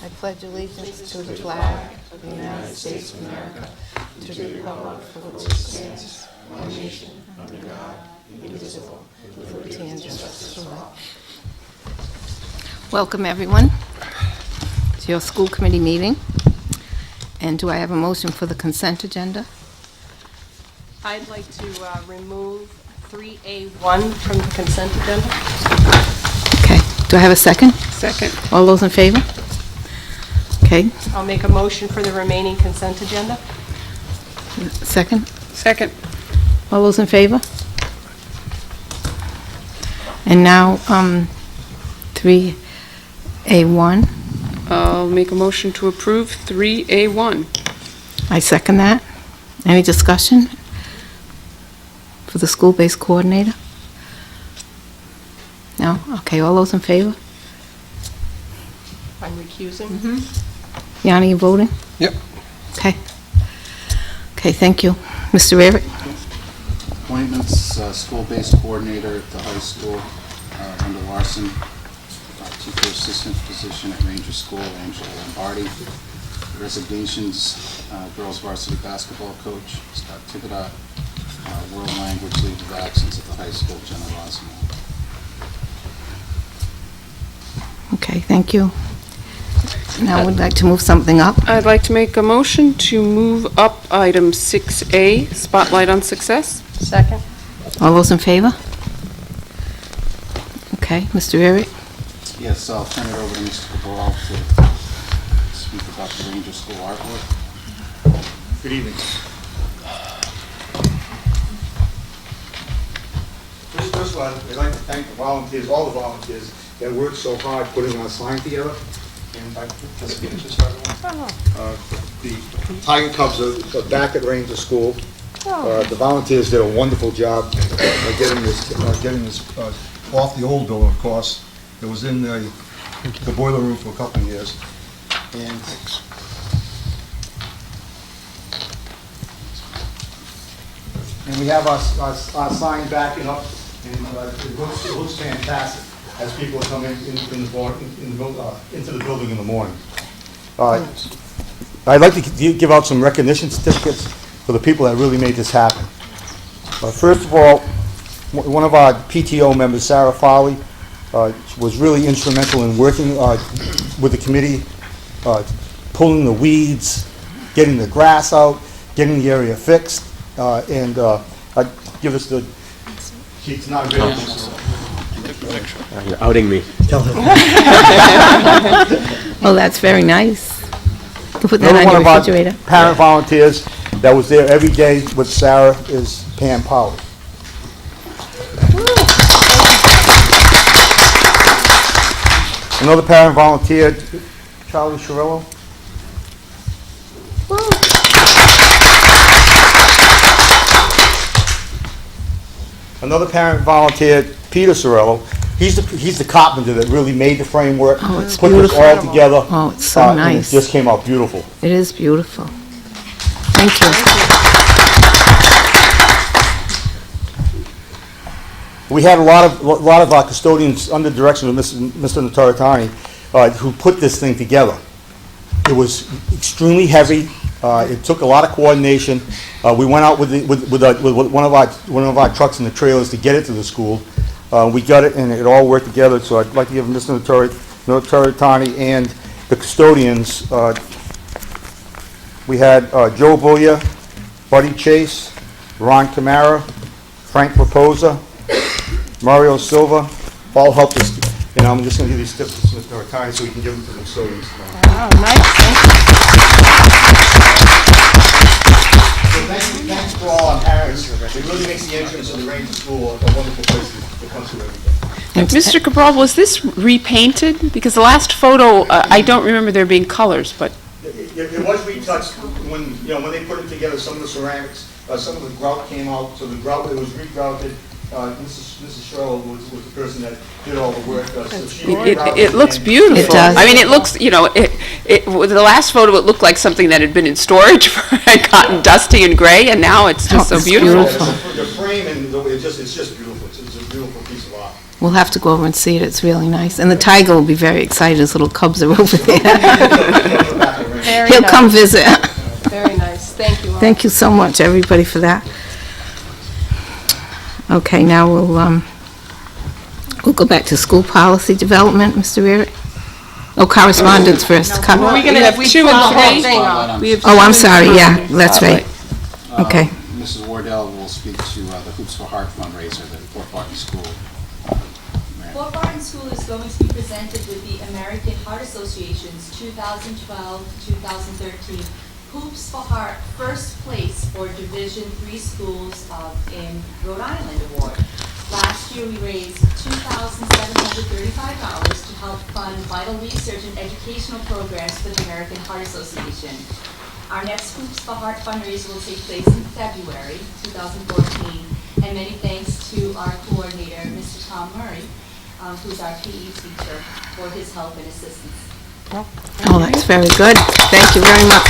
I pledge allegiance to the flag of the United States of America, to the republic for which it stands, one nation, under God, indivisible, with liberty and justice for all. Welcome, everyone, to your school committee meeting. And do I have a motion for the consent agenda? I'd like to remove 3A1 from the consent agenda. Okay. Do I have a second? Second. All those in favor? Okay. I'll make a motion for the remaining consent agenda. Second? Second. All those in favor? And now, 3A1. I'll make a motion to approve 3A1. I second that. Any discussion for the school-based coordinator? No? Okay, all those in favor? I'm recusing. Yanni, you voting? Yep. Okay. Okay, thank you. Mr. Everett? Appointments, school-based coordinator at the high school, Linda Larson, teacher assistant position at Ranger School, Angela Lombardi. Resignations, girls varsity basketball coach, Scott Tiverton, world language leave of absence at the high school, Jenna Rosmo. Okay, thank you. Now we'd like to move something up. I'd like to make a motion to move up item 6A, Spotlight on Success. Second. All those in favor? Okay, Mr. Everett? Yes, I'll turn it over to Mr. Cabral to speak about the Ranger School artwork. Good evening. First of all, I'd like to thank the volunteers, all the volunteers that worked so hard putting our sign together. And the Tiger Cubs are back at Ranger School. The volunteers did a wonderful job getting this off the old building, of course. It was in the boiler room for a couple of years. And we have our sign backing up, and it looks fantastic as people come into the building in the morning. I'd like to give out some recognition certificates for the people that really made this happen. First of all, one of our PTO members, Sarah Farley, was really instrumental in working with the committee, pulling the weeds, getting the grass out, getting the area fixed, and I'd give us the... She's not very You're outing me. Oh, that's very nice. You can put that Another on one your of our refrigerator. parent volunteers that was there every day with Sarah is Pam Powell. Another parent volunteer, Charlie Chirillo. Another parent volunteer, Peter Cirillo. He's the carpenter that really made the framework, Oh, it's put this all together. Oh, it's so and nice. it just came out beautiful. It is beautiful. Thank you. We had a lot of our custodians under the direction of Mr. Notaritani, who put this thing together. It was extremely heavy. It took a lot of coordination. We went out with one of our trucks and the trailers to get it to the school. We got it, and it all worked together. So I'd like to give Mr. Notaritani and the custodians. We had Joe Bouya, Buddy Chase, Ron Camara, Frank Raposa, Mario Silva, all helped us. And I'm just going to give these tips to Mr. Notaritani so we can give them to the custodians. Oh, nice. Thanks for all our parents. It really makes the entrance of the Ranger School a wonderful place to come to every day. Mr. Cabral, was this repainted? Because the last photo, I don't remember there being colors, but It was retouched when they put it together. Some of the ceramics, some of the grout came out. So the grout, it was regrouted. Mrs. Sherrill was the person that did all the work. So she it looks beautiful. It does. I mean, it looks, with the last photo, it looked like something that had been in storage for gotten dusty and gray, and now it's just so it's beautiful. beautiful. The frame and it's just beautiful. It's a beautiful piece of art. We'll have to go over and see it. It's really nice. And the tiger will be very excited. His little cubs are over there. Very He'll nice. come visit. Very nice. Thank you all. Thank you so much, everybody, for that. Okay, now we'll go back to school policy development, Mr. Rarick. Oh, correspondence first. We're gonna, we put the whole thing on. Oh, I'm sorry, yeah, that's right. Okay. Mrs. Wardell will speak to the Hoops for Heart fundraiser that Fort Barton School ran. Fort Barton School is going to be presented with the American Heart Association's 2012-2013 Hoops for Heart First Place for Division III Schools in Rhode Island Award. Last year, we raised $2,735 to help fund vital research and educational programs for the American Heart Association. Our next Hoops for Heart fundraiser will take place in February 2014, and many thanks to our coordinator, Mr. Tom Murray, who's our PE teacher, for his help and assistance. Oh, that's very good. Thank you very much.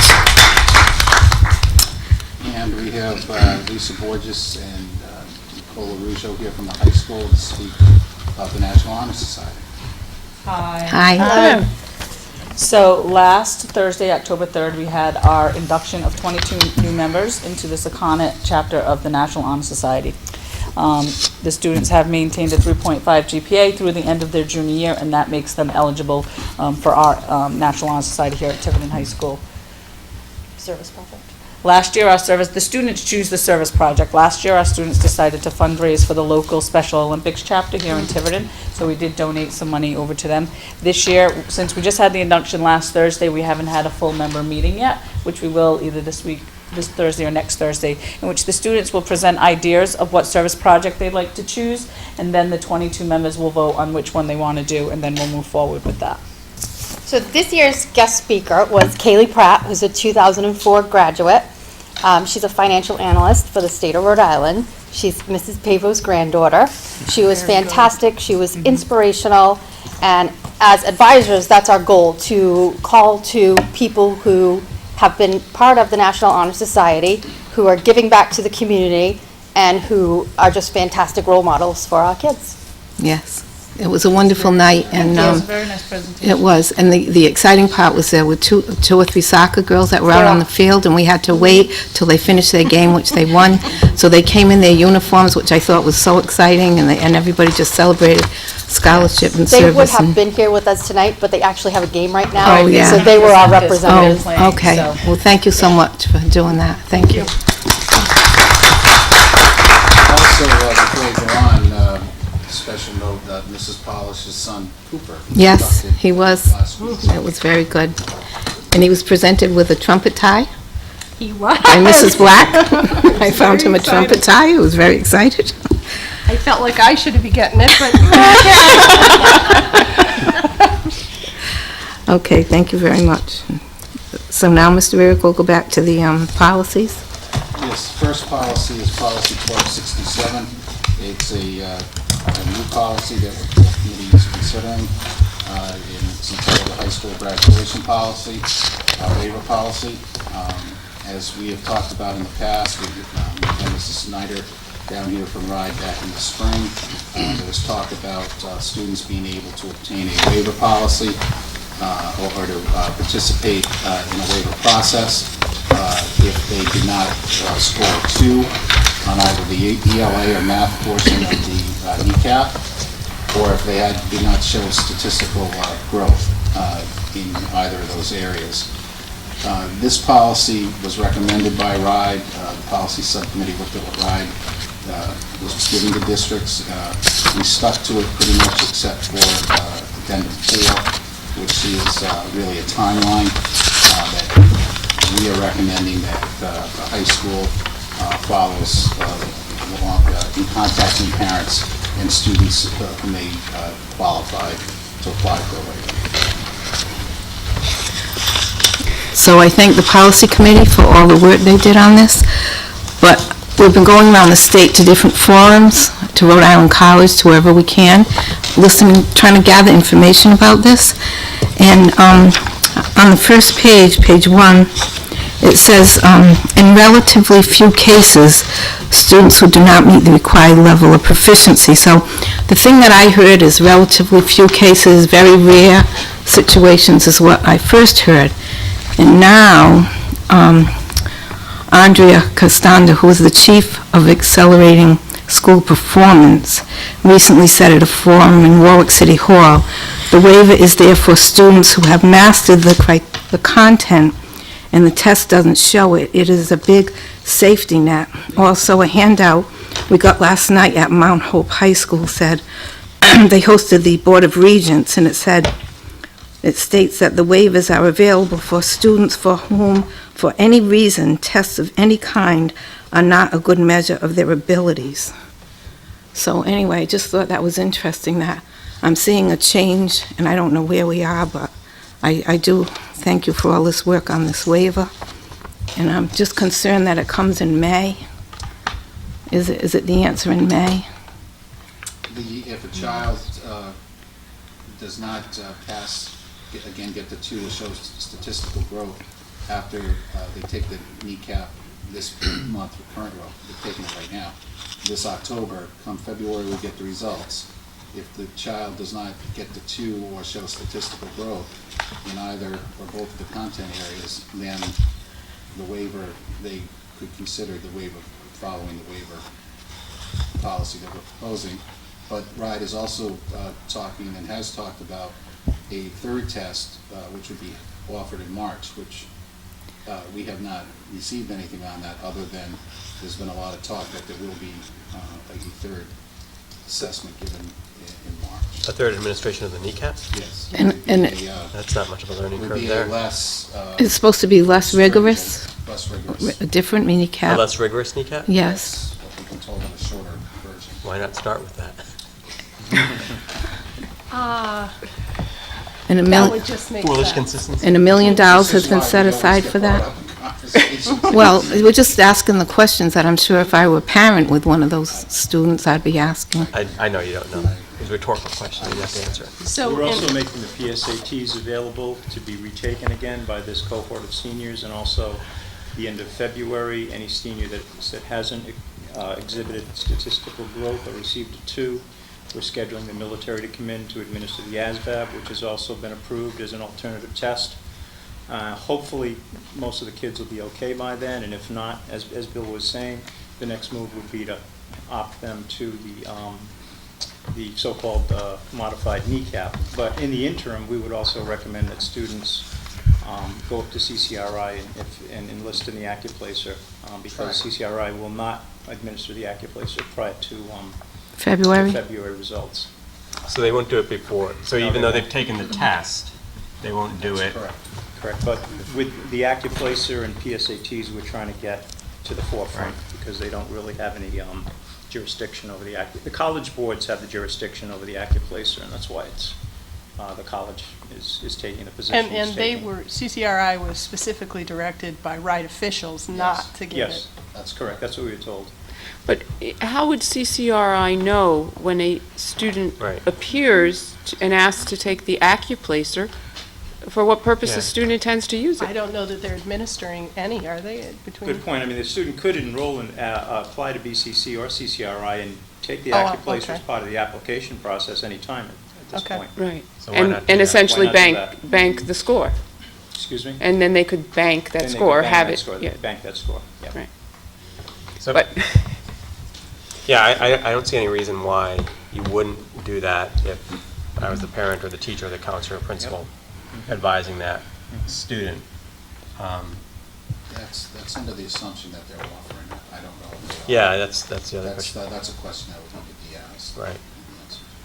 And we have Lisa Borges and Nicola Ruggio here from the high school to speak about the National Honor Society. Hi. So last Thursday, October 3rd, we had our induction of 22 new members into the Secana chapter of the National Honor Society. The students have maintained a 3.5 GPA through the end of their junior year, and that makes them eligible for our National Honor Society here at Tiverton High School. Service project. Last year, the students choose the service project. Last year, our students decided to fundraise for the local Special Olympics chapter here in Tiverton, so we did donate some money over to them. This year, since we just had the induction last Thursday, we haven't had a full member meeting yet, which we will either this Thursday or next Thursday, in which the students will present ideas of what service project they'd like to choose, and then the 22 members will vote on which one they want to do, and then we'll move forward with that. So this year's guest speaker was Kaylee Pratt, who's a 2004 graduate. She's a financial analyst for the state of Rhode Island. She's Mrs. Pavo's granddaughter. She was fantastic. She was inspirational. And as advisors, that's our goal, to call to people who have been part of the National Honor Society, who are giving back to the community, and who are just fantastic role models for our kids. Yes. It was a wonderful night, and It was a very nice presentation. it was. And the exciting part was there were two or three soccer girls that were out on the field, and we had to wait till they finished their game, which they won. So they came in their uniforms, which I thought was so exciting, and everybody just celebrated scholarship and They would service. have and- been here with us tonight, but they actually have a game right now. Oh, yeah. So they were our representatives. Oh, okay. Well, thank you so much for doing that. Thank you. Also, before we go on, special note that Mrs. Polish's son, Cooper. Yes, inducted he was. last week. It was very good. And he was presented with a trumpet tie He was. by Mrs. Black. I found him a Very trumpet tie. He was very excited. I felt like I should be getting it, but Okay, thank you very much. So now, Mr. Rarick, we'll go back to the policies. Yes, first policy is policy 1267. It's a new policy that the committee is considering. And it's entitled the High School Graduation Policy, waiver policy. As we have talked about in the past, we had Mrs. Snyder down here from RIDE back in the spring. There was talk about students being able to obtain a waiver policy or to participate in a waiver process if they did not score a 2 on either the ELA or math portion of the NECAP, or if they did not show statistical growth in either of those areas. This policy was recommended by RIDE. The policy subcommittee looked at what RIDE was giving the districts. We stuck to it pretty much except for Addendum 4, which is really a timeline that we are recommending that the high school follows in contacting parents and students who may qualify to apply for a waiver. So I thank the policy committee for all the work they did on this, but we've been going around the state to different forums, to Rhode Island College, to wherever we can, listening, trying to gather information about this. And on the first page, page 1, it says, in relatively few cases, students who do not meet the required level of proficiency. So the thing that I heard is relatively few cases, very rare situations is what I first heard. And now, Andrea Costanda, who is the chief of Accelerating School Performance, recently said at a forum in Warwick City Hall, the waiver is there for students who have mastered the content and the test doesn't show it. It is a big safety net. Also, a handout we got last night at Mount Hope High School said, they hosted the Board of Regents, and it states that the waivers are available for students for whom, for any reason, tests of any kind are not a good measure of their abilities. So anyway, I just thought that was interesting that I'm seeing a change, and I don't know where we are, but I do thank you for all this work on this waiver. And I'm just concerned that it comes in May. Is it the answer in May? If a child does not get the 2 to show statistical growth after they take the kneecap this month, they're taking it right now. This October, come February, we get the results. If the child does not get the 2 or show statistical growth in either or both of the content areas, then the waiver, they could consider the waiver following the waiver policy that we're proposing. But RIDE is also talking and has talked about a third test, which would be offered in March, which we have not received anything on that other than there's been a lot of talk that there will be a third assessment given in March. A third administration of the kneecap? Yes. And That's not much of a learning Would curve be there. a less... it's supposed to be less rigorous? Less rigorous. A different A kneecap? less rigorous kneecap? Yes. That's what we've been told in a shorter version. Why not start with that? And That would just make Foolish sense. consistency? $1 million This has is been why set we always aside get for brought that? up in conversations. Well, we're just asking the questions that I'm sure if I were a parent with one of those students, I'd be asking. I know you don't know. It's a rhetorical question, you have to answer it. So, We're in- also making the PSATs available to be retaken again by this cohort of seniors, and also the end of February, any senior that hasn't exhibited statistical growth or received a 2, we're scheduling the military to come in to administer the ASVAB, which has also been approved as an alternative test. Hopefully, most of the kids will be okay by then, and if not, as Bill was saying, the next move would be to opt them to the so-called modified kneecap. But in the interim, we would also recommend that students go up to CCRI and enlist in the Accuplacer, because CCRI will not administer the Accuplacer prior to February? February results. So they won't do it before. So No, even they though won't. they've taken the test, they won't do it. Correct. Correct, but with the Accuplacer and PSATs, we're trying to get to the forefront, because they don't really have any jurisdiction over the the college boards have the jurisdiction over the Accuplacer, and that's why it's the college is taking the position. and it's they taking. were, CCRI was specifically directed by RIDE officials not to give it. Yes, that's correct, that's what we were told. But how would CCRI know when a student Right. appears and asks to take the Accuplacer, for what purpose Yeah. the student intends to use I it? don't know that they're administering any, are they, between? Good point, I mean, the student could enroll and apply to BCC or CCRI and take the Oh, Accuplacer as okay. part of the application process anytime at this Okay. point. Right. So why not do And that? essentially Why not do bank, bank the score. Excuse me? And then they could bank that Then they score, could bank have that it. score, Yeah. Bank that score, yeah. Right. So, But, yeah, I don't see any reason why you wouldn't do that if I was the parent or the teacher or the counselor or principal advising that student. That's under the assumption that they're offering it. I don't know if they are. Yeah, that's the other That's question. that's a question that would need to be asked. Right.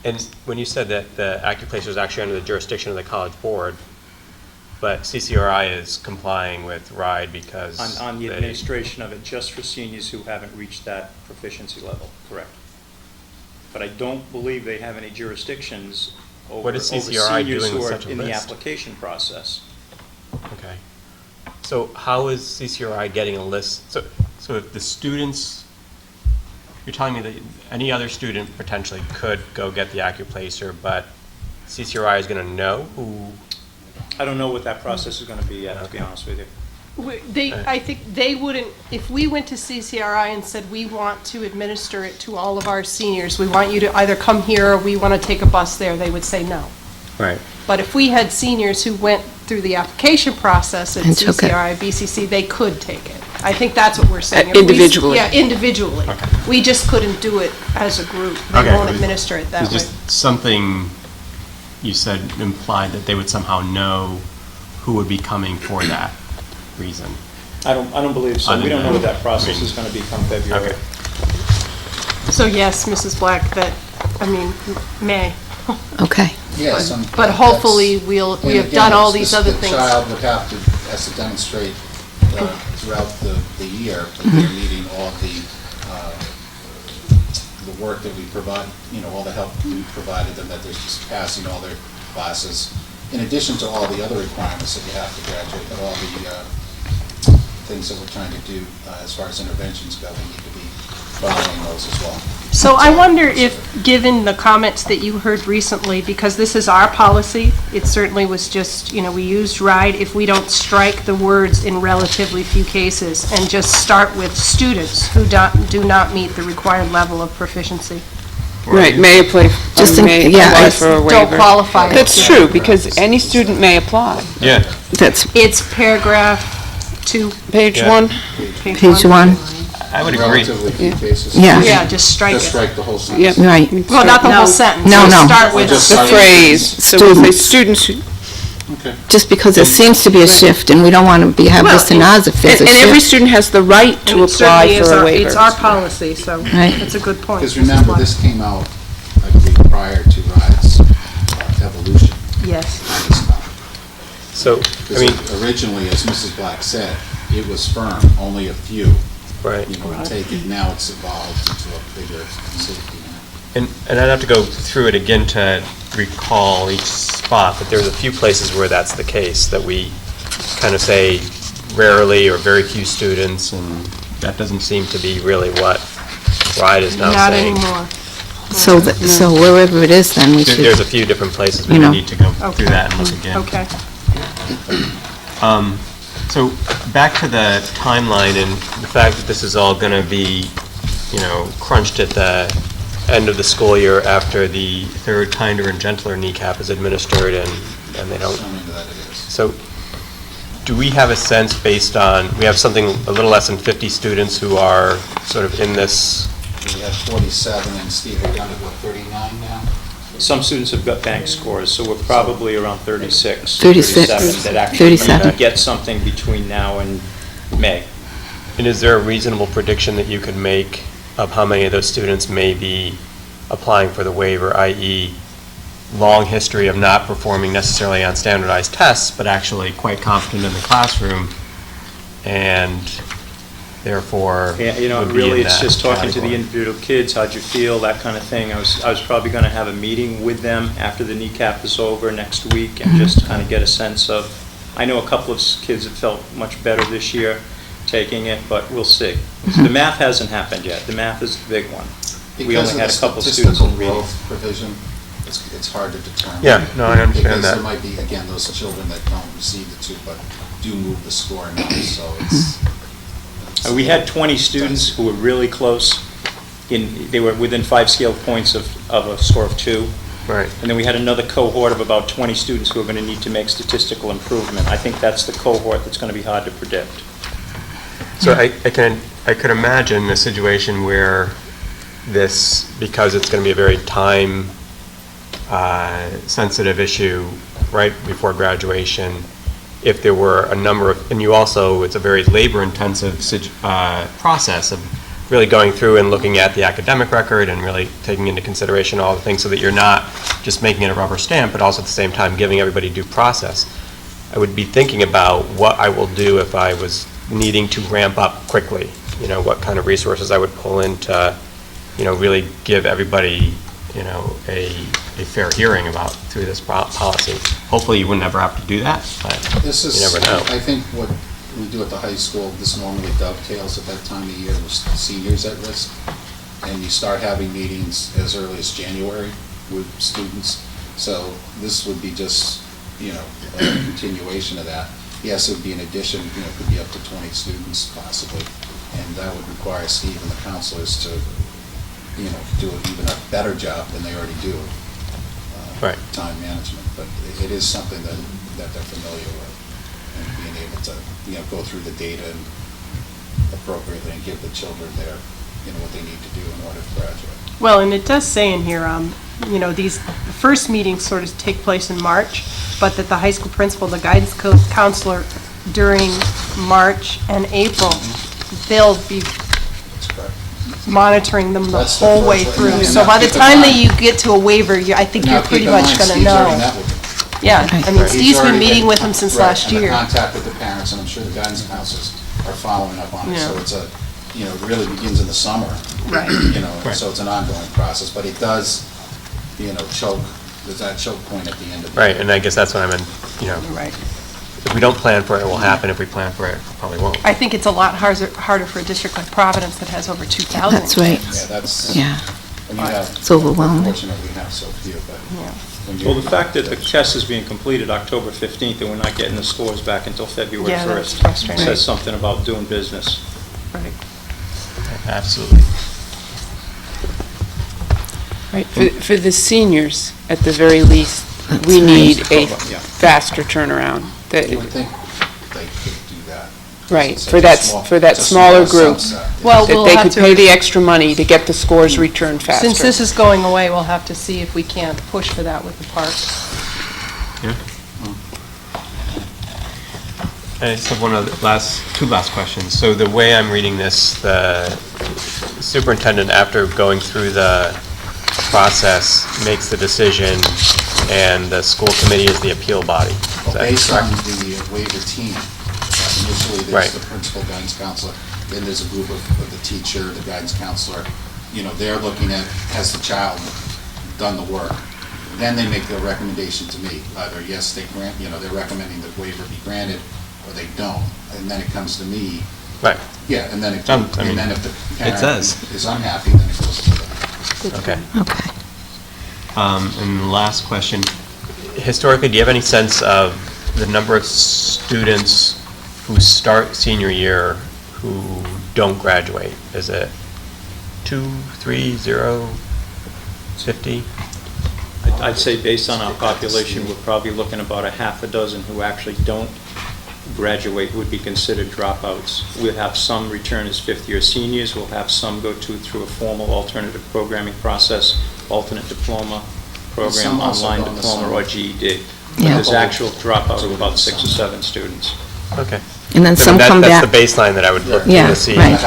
And when you said that the Accuplacer is actually under the jurisdiction of the College Board, but CCRI is complying with RIDE because On the they- administration of it, just for seniors who haven't reached that proficiency level, correct. But I don't believe they have any jurisdictions over What is over CCRI seniors doing who with are such a in the list? application process. Okay. So how is CCRI getting a list? So if the students, you're telling me that any other student potentially could go get the Accuplacer, but CCRI is going to know who? I don't know what that process is going to be yet, to be honest with you. I think they wouldn't, if we went to CCRI and said, we want to administer it to all of our seniors, we want you to either come here or we want to take a bus there, they would say no. Right. But if we had seniors who went through the application process at And took it. CCRI, BCC, they could take it. I think that's what we're saying. If we- Individually. Yeah, individually. Okay. We just couldn't do it as a group. They Okay. won't administer it that It's way. just something you said implied that they would somehow know who would be coming for that reason. I don't believe so. We don't know what that process is going to be come February. Okay. So yes, Mrs. Black, may. Okay. Yes. But hopefully, we have done all these other things. The child would have to, has to demonstrate throughout the year that they're meeting all the work that we provide, all the help we provided them, that they're just passing all their classes, in addition to all the other requirements that you have to graduate, but all the things that we're trying to do as far as interventions go, we need to be following those as well. So I wonder if, given the comments that you heard recently, because this is our policy, it certainly was just, we used RIDE, if we don't strike the words in relatively few cases and just start with students who do not meet the required level of proficiency. Right, may apply, Just in- may yeah, apply I for a waiver. Don't qualify. That's true, because any student may apply. Yeah. That's It's paragraph 2, Page Yeah. 1, page 1. I would agree. Relatively few cases. Yeah. yeah, just strike Just it. strike the whole Yep. sentence. Right. Well, not the whole sentence. No, Just no. Start with, Just the start- phrase, so we'll say Students. students who. Okay. Just because there seems to be a shift, and we don't want to have this in ours if there's And a every shift. student has the right and to it certainly apply is for a our- waiver. It's our policy, so Right. that's a good point. Because Mrs. remember, Black. this came out, I believe, prior to RIDE's evolution. Yes. So, I Because mean, originally, as Mrs. Black said, it was firm, only a few, right. would take it. Now it's evolved into a bigger safety net. And I'd have to go through it again to recall each spot, but there's a few places where that's the case, that we kind of say rarely or very few students, and that doesn't seem to be really what RIDE is now Not saying. anymore. So wherever it is, then we There's a should, few different places where You we know. need to go Okay. through that and look again. Okay. So back to the timeline and the fact that this is all going to be, crunched at the end of the school year after the third kinder and gentler kneecap is administered and they don't. Assuming that it is. So do we have a sense based on, we have something a little less than 50 students who are sort of in this, We have 47, and Steve, we're down to what, 39 now? Some students have got bank scores, so we're probably around 36, 36, 37 that actually 37. get something between now and May. and is there a reasonable prediction that you could make of how many of those students may be applying for the waiver, i.e. long history of not performing necessarily on standardized tests, but actually quite competent in the classroom, and therefore Yeah, would be really, in it's that just talking to the category. individual kids, how'd you feel, that kind of thing. I was probably going to have a meeting with them after the kneecap is over next week and just kind of get a sense of, I know a couple of kids have felt much better this year taking it, but we'll see. The math hasn't happened yet. The math is the big one. We only had a couple of students in reading. Because of the statistical growth provision, it's hard to determine. Yeah, no, I understand Because that. there might be, again, those children that don't receive the two, but do move the score now, so it's. We had 20 students who were really close. They were within 5 scale points of a score of 2. Right. And then we had another cohort of about 20 students who are going to need to make statistical improvement. I think that's the cohort that's going to be hard to predict. So I could imagine a situation where this, because it's going to be a very time sensitive issue right before graduation, if there were a number of, and you also, it's a very labor-intensive process of really going through and looking at the academic record and really taking into consideration all the things so that you're not just making it a rubber stamp, but also at the same time giving everybody due process. I would be thinking about what I will do if I was needing to ramp up quickly, what kind of resources I would pull in to, really give everybody, a fair hearing through this policy. Hopefully you wouldn't ever have to do that, but This is, you never know. I think what we do at the high school, this normally dovetails at that time of year with seniors at risk. And you start having meetings as early as January with students. So this would be just, a continuation of that. Yes, it would be an addition, it could be up to 20 students possibly, and that would require Steve and the counselors to, do even a better job than they already do. Right. Time management, but it is something that they're familiar with, and being able to, go through the data and appropriately and give the children their, what they need to do in order to graduate. Well, and it does say in here, these first meetings sort of take place in March, but that the high school principal, the guidance counselor during March and April, they'll be That's correct. monitoring them the That's the whole way first- through. and So now by the keep in time that mind- you get to a waiver, I think Now, you're keep pretty in much mind, going to Steve's already know. met with them. Yeah, I mean, Right, Steve's he's been already meeting with them since right, last and the year. contact with the parents, and I'm sure the guidance counselors are following up on it. So Yeah. it's it really begins in the summer. Right. So it's an ongoing process, but it does, choke, there's that choke point at the end of the Right, and I guess that's what I meant, Right. if we don't plan for it, it will happen. If we plan for it, it probably won't. I think it's a lot harder for a district like Providence that has over 2,000. That's right. Yeah, that's, Yeah. when you have. It's overwhelming. Fortunately, we have so few, but. when you- Well, the fact that the test is being completed October 15th and we're not getting the scores back until February Yeah, that's 1st frustrating. says something about doing business. Right. Absolutely. Right, for the seniors, at the very least, we need a Yeah. faster turnaround. That- You would think they could do that. Right, It's for such a that, small- for that it's a smaller small group. subset. Well, That we'll they have could to- pay the extra money to get the scores returned faster. Since this is going away, we'll have to see if we can't push for that with the park. I just have two last questions. So the way I'm reading this, the superintendent, after going through the process, makes the decision, and the school committee is the appeal body. Is Well, that based on correct? the waiver team, initially Right. there's the principal guidance counselor, then there's a group of the teacher, the guidance counselor, they're looking at, has the child done the work? Then they make their recommendation to me, either yes, they grant, they're recommending the waiver be granted, or they don't, and then it comes to me. Right, Yeah, and then if I the mean, parent says. is unhappy, then it goes to them. okay. Okay. And the last question, historically, do you have any sense of the number of students who start senior year who don't graduate? Is it 2, 3, 0, 50? I'd say based on our population, we're probably looking about a half a dozen who actually don't graduate, would be considered dropouts. We'll have some return as fifth-year seniors, we'll have some go through a formal alternative programming process, alternate diploma program, Some also online go in the diploma, summer. or GED. But Yeah. there's actual dropouts of about 6 or 7 students. Okay. And then So some come back. That's the baseline that I would look Yeah, to see, right.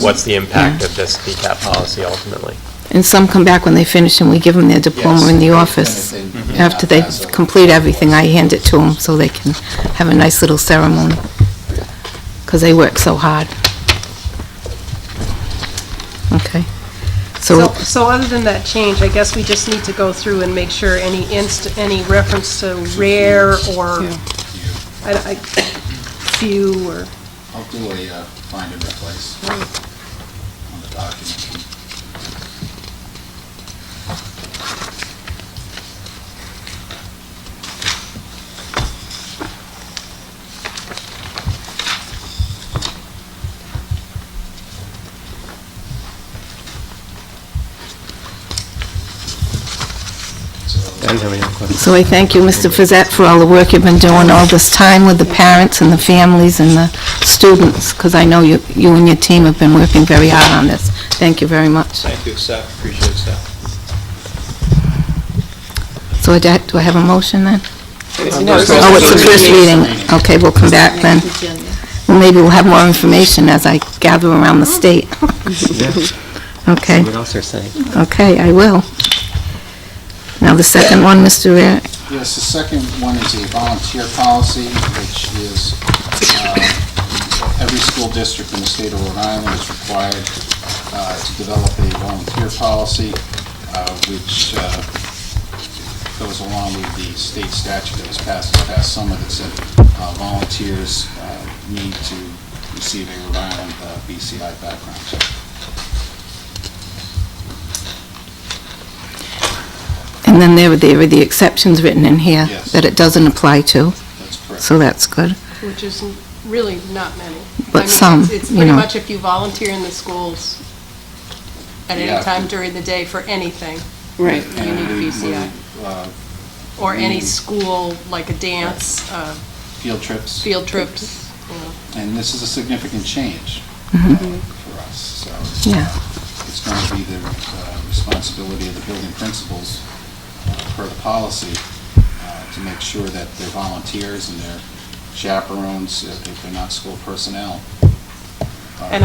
what's the impact of this DCAP policy ultimately? And some come back when they finish, and we give them their diploma Yes, in the and office. if they- Mm-hmm. After they complete everything, I hand it to them so they can have a nice little ceremony, because they work so hard. Okay. So other than that change, I guess we just need to go through and make sure any reference to rare or few or, I'll do a find and replace on the document. So I thank you, Mr. Fazette, for all the work you've been doing all this time with the parents and the families and the students, because I know you and your team have been working very hard on this. Thank you very much. Thank you, staff, appreciate it, staff. So do I have a motion then? No, Oh, it's the first reading. Okay, we'll come back then. Well, maybe we'll have more information as I gather around the state. Okay. What else they're saying? Okay, I will. Now, the second one, Mr. Ray. Yes, the second one is a volunteer policy, which is every school district in the state of Rhode Island is required to develop a volunteer policy, which goes along with the state statute that was passed this past summer that said volunteers need to receive a Rhode Island BCI background check. And then there are the exceptions written in here Yes. that it doesn't apply to. That's correct. so that's good. Which is really not many. But I mean, some, it's you pretty know. much if you volunteer in the schools at any Yeah. time during the day for anything, Right. you need a BCI. uh, Or any Mm. school, like a dance, Field trips. field trips, you know. And this is a significant change for us, so Yeah. it's going to be the responsibility of the building principals, per the policy, to make sure that their volunteers and their chaperones, if they're not school personnel, are, And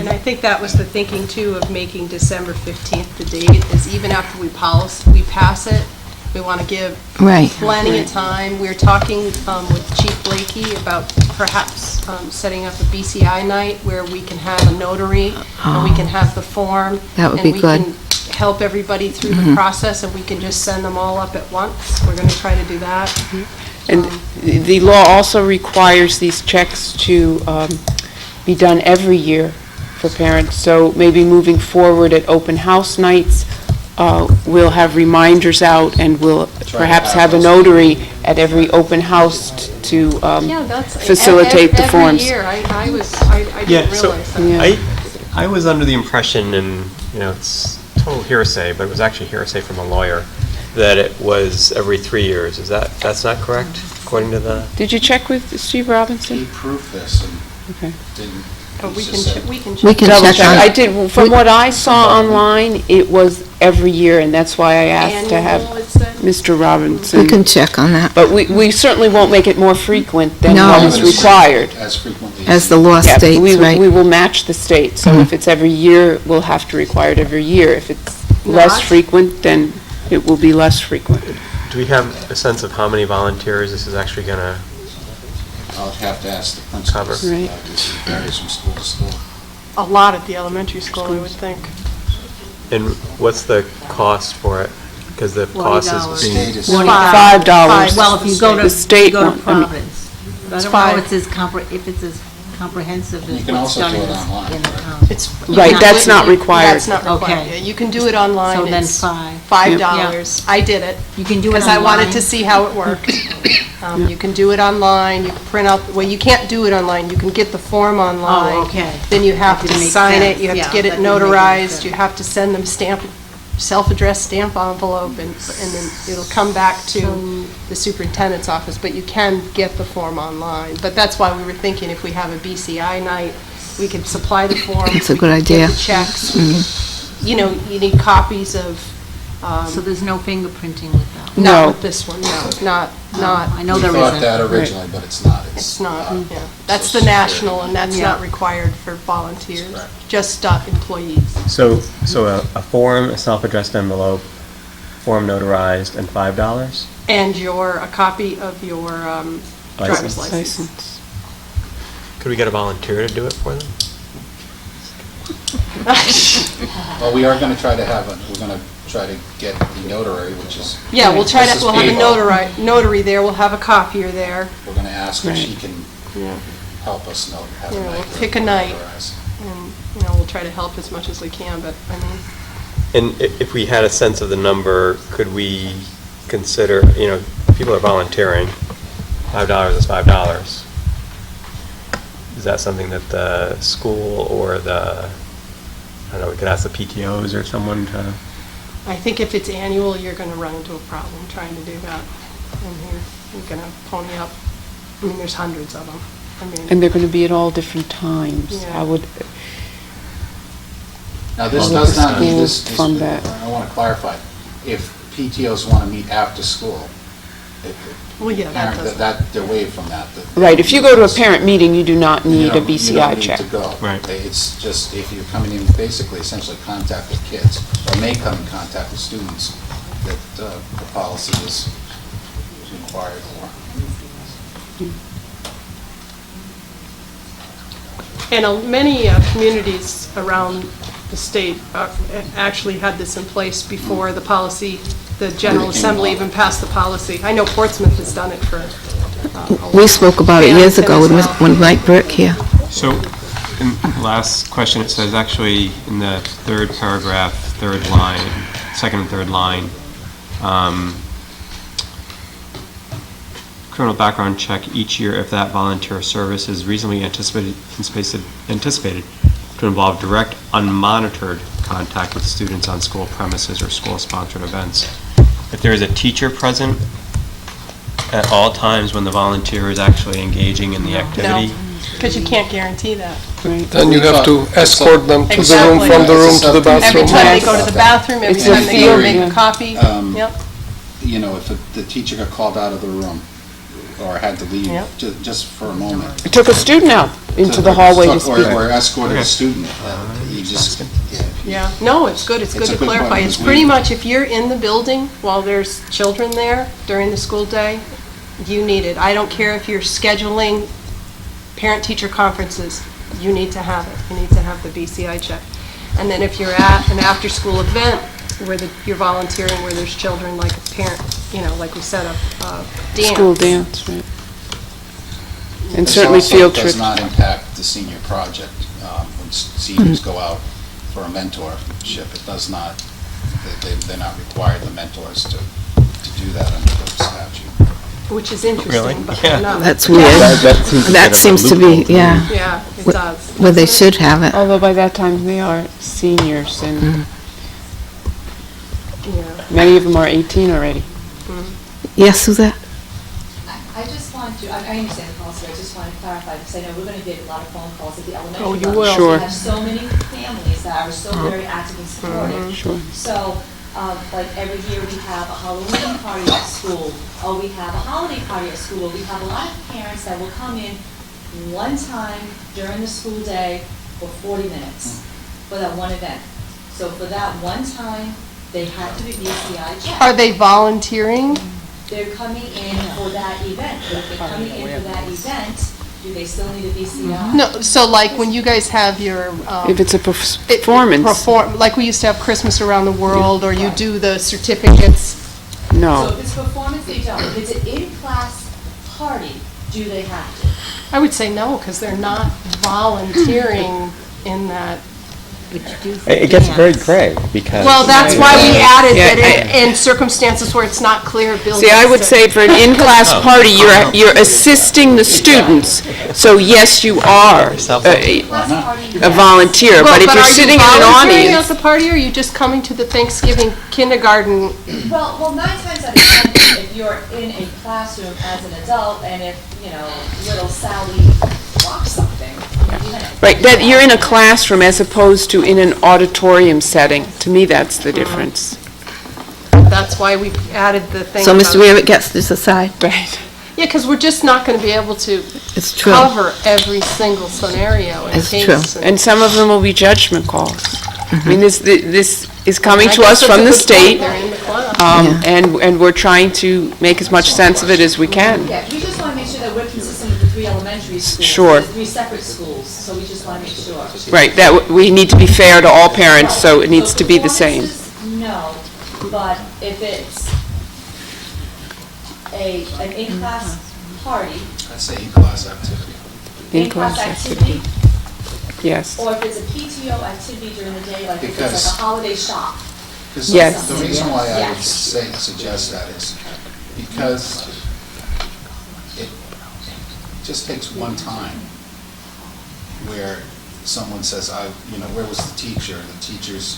I think that was the thinking too of making December 15th the date, is even after we pass it, we want to give Right. plenty of time. We're talking with Chief Blakey about perhaps setting up a BCI night where we can have a notary and we can have the form. That would be good. And we can help everybody through the process and we can just send them all up at once. We're going to try to do that. And the law also requires these checks to be done every year for parents. So maybe moving forward at open house nights, we'll have reminders out and we'll perhaps have a notary at every open house to Yeah, that's. facilitate the forms. Every year, I Yeah, didn't so realize that. I was under the impression, and, you know, it's total hearsay, but it was actually hearsay from a lawyer, that it was every 3 years. That's not correct, according to the? Did you check with Steve Robinson? he proved this and Okay. didn't. But we he can, just said- we can We check. can Double check check. on I it. did, from what I saw online, it was every year, and that's why I asked to have Annual, it said? Mr. We Robinson. can check on that, But we certainly won't make it more frequent than No. what But is it's required. As frequently. as the law Yeah, states, we right? will match the state, so if it's every year, we'll have to require it every year. If it's less Not- frequent, then it will be less frequent. Do we have a sense of how many volunteers this is actually going to? I'll have to ask the principals. Right. Because it varies from school to school. A lot at the elementary school, I would think. And what's the cost for it? Because the cost is The state is. $5. Well, if you go to, The state go to one, I mean- Providence. But I It's don't know five. if it's as comprehensive You as can what's also done do in it online, in the right? town. It's. Right, that's not required. That's not required. Okay. Yeah, you can do it online. So then It's five. $5. I did it. You can do it Because I wanted to online. see how it worked. You can do it online, you can print out, well, you can't do it online, you can get the form online. Oh, okay. Then you have That to didn't make sign it, sense. you have Yeah, to get that it didn't make any notarized, sense. you have to send them self-addressed stamp envelope, and then it'll come back to the superintendent's office, but you can get the form online. But that's why we were thinking if we have a BCI night, we could supply the forms. That's a we good could get idea. the checks. You know, you need copies of, So there's no fingerprinting with that? No. not with this one, no, not. I know We there thought isn't. that originally, but it's not. It's not, yeah. That's Social the national, and that's Yeah. not required for volunteers, Right. just employees. So a form, a self-addressed envelope, form notarized, and $5? And a copy of your driver's license. License. Could we get a volunteer to do it for them? Well, we are going to try to we're going to try to get the notary, which is. Yeah, we'll Mrs. have a Pavo. notary there, we'll have a copier there. We're going to ask if she Right. can Yeah. help us have a Yeah, night. we'll where pick a we night. notarize. And, we'll try to help as much as we can, but, I mean, And if we had a sense of the number, could we consider, people are volunteering, $5 is $5. Is that something that the school or I don't know, we could ask the PTOs or someone to? I think if it's annual, you're gonna run into a problem trying to do that. And you're gonna pony up, I mean, there's hundreds of them. I mean, And they're going to be at all different times. Yeah. Now, this Well, does the not mean this, schools fund that. I want to clarify, if PTOs want to meet after school, well, yeah, that does. they're waived from that. Right, if you go to a parent meeting, you do not You need a don't- you BCI don't need check. to go. Right. It's just if you're coming in basically essentially contact with kids, or may come in contact with students, that the policy is required for. And many communities around the state actually had this in place before the policy, the General Assembly even passed the policy. I know Portsmouth has done it for We spoke about it years ago Bennington as well. when Mike Burke here. So, in the last question, it says actually in the third paragraph, third line, second and third line, criminal background check each year if that volunteer service is reasonably anticipated to involve direct, unmonitored contact with students on school premises or school-sponsored events. If there is a teacher present at all times when the volunteer is actually engaging in the activity. Because you can't guarantee that. Then you have to escort them to the room, Exactly. from the room to the Every bathroom. time they go to the bathroom, every It's a time they go to theory. make a coffee. Yep. You know, if the teacher got called out of the room or had to leave Yep. just for a moment. I took a student out into the hallway to speak. Or escorted a student, you just, Yeah, no, it's good It's to a good clarify. point, It's because pretty we- much, if you're in the building while there's children there during the school day, you need it. I don't care if you're scheduling parent-teacher conferences, you need to have it. You need to have the BCI check. And then if you're at an after-school event where you're volunteering, where there's children, like a parent, you know, like we said, a dance. School dance, right. And This certainly also field does trips. not impact the senior project. When seniors go out for a mentorship, it does not, they're not required, the mentors, to do that under the statute. Which is Really? interesting, but Yeah. they're not. That's weird. That seems to be, yeah, Yeah, it does. where they should have it. Although by that time they are seniors and Yeah. many of them are 18 already. Yes, Suzette? I just want to, I understand the policy, I just want to clarify, because I know we're going to get a lot of phone calls at the elementary Oh, you level. will. Sure. We have so many families that are so very active and supportive. Sure. So, like every year we have a Halloween party at school, or we have a holiday party at school. We have a lot of parents that will come in one time during the school day for 40 minutes for that one event. So for that one time, they have to be BCI checked. Are they volunteering? They're coming in for that event, but if they're coming in for that event, do they still need a BCI? No, so like when you guys have your. If it's a performance, Like we used to have Christmas Around the World, or you do the certificates. So no. if it's performance, they don't. If it's an in-class party, do they have to? I would say no, because they're not volunteering in that. It gets very gray, because... Well, that's why we added Yeah, that in circumstances where it's not clear, Bill. See, I would needs to- say for an in-class party, you're assisting the students. So yes, you are a volunteer, Well, but if you're sitting in an Are you volunteering at audience, the party, or are you just coming to the Thanksgiving kindergarten? Well, 9 times out of 10, if you're in a classroom as an adult, and if, little Sally rocks something, right, that you're in a classroom as opposed to in an auditorium setting. To me, that's the difference. That's why we added the thing. So about- Mr. Rarick gets to decide? Right. Yeah, because we're just not going to be able to It's true. cover every single scenario in It's case. true. And some of them will be judgment calls. I mean, this is coming I to guess us that's from a the good point. state, They're in the class. and we're trying to make as much sense of it as we can. Yeah, we just want to make sure that we're consistent with the 3 elementary schools. Sure. There's 3 separate schools, so we just want to make sure. Right, that we need to be fair to all parents, so it needs to be the same. No, but if it's an in-class party, I say in-class activity. in-class activity, Yes. or if it's a PTO activity during the day, like if it's like Because- a holiday shop. Because Yes. the reason why I would Yes. suggest that is because it just takes one time where someone says, where was the teacher? The teacher's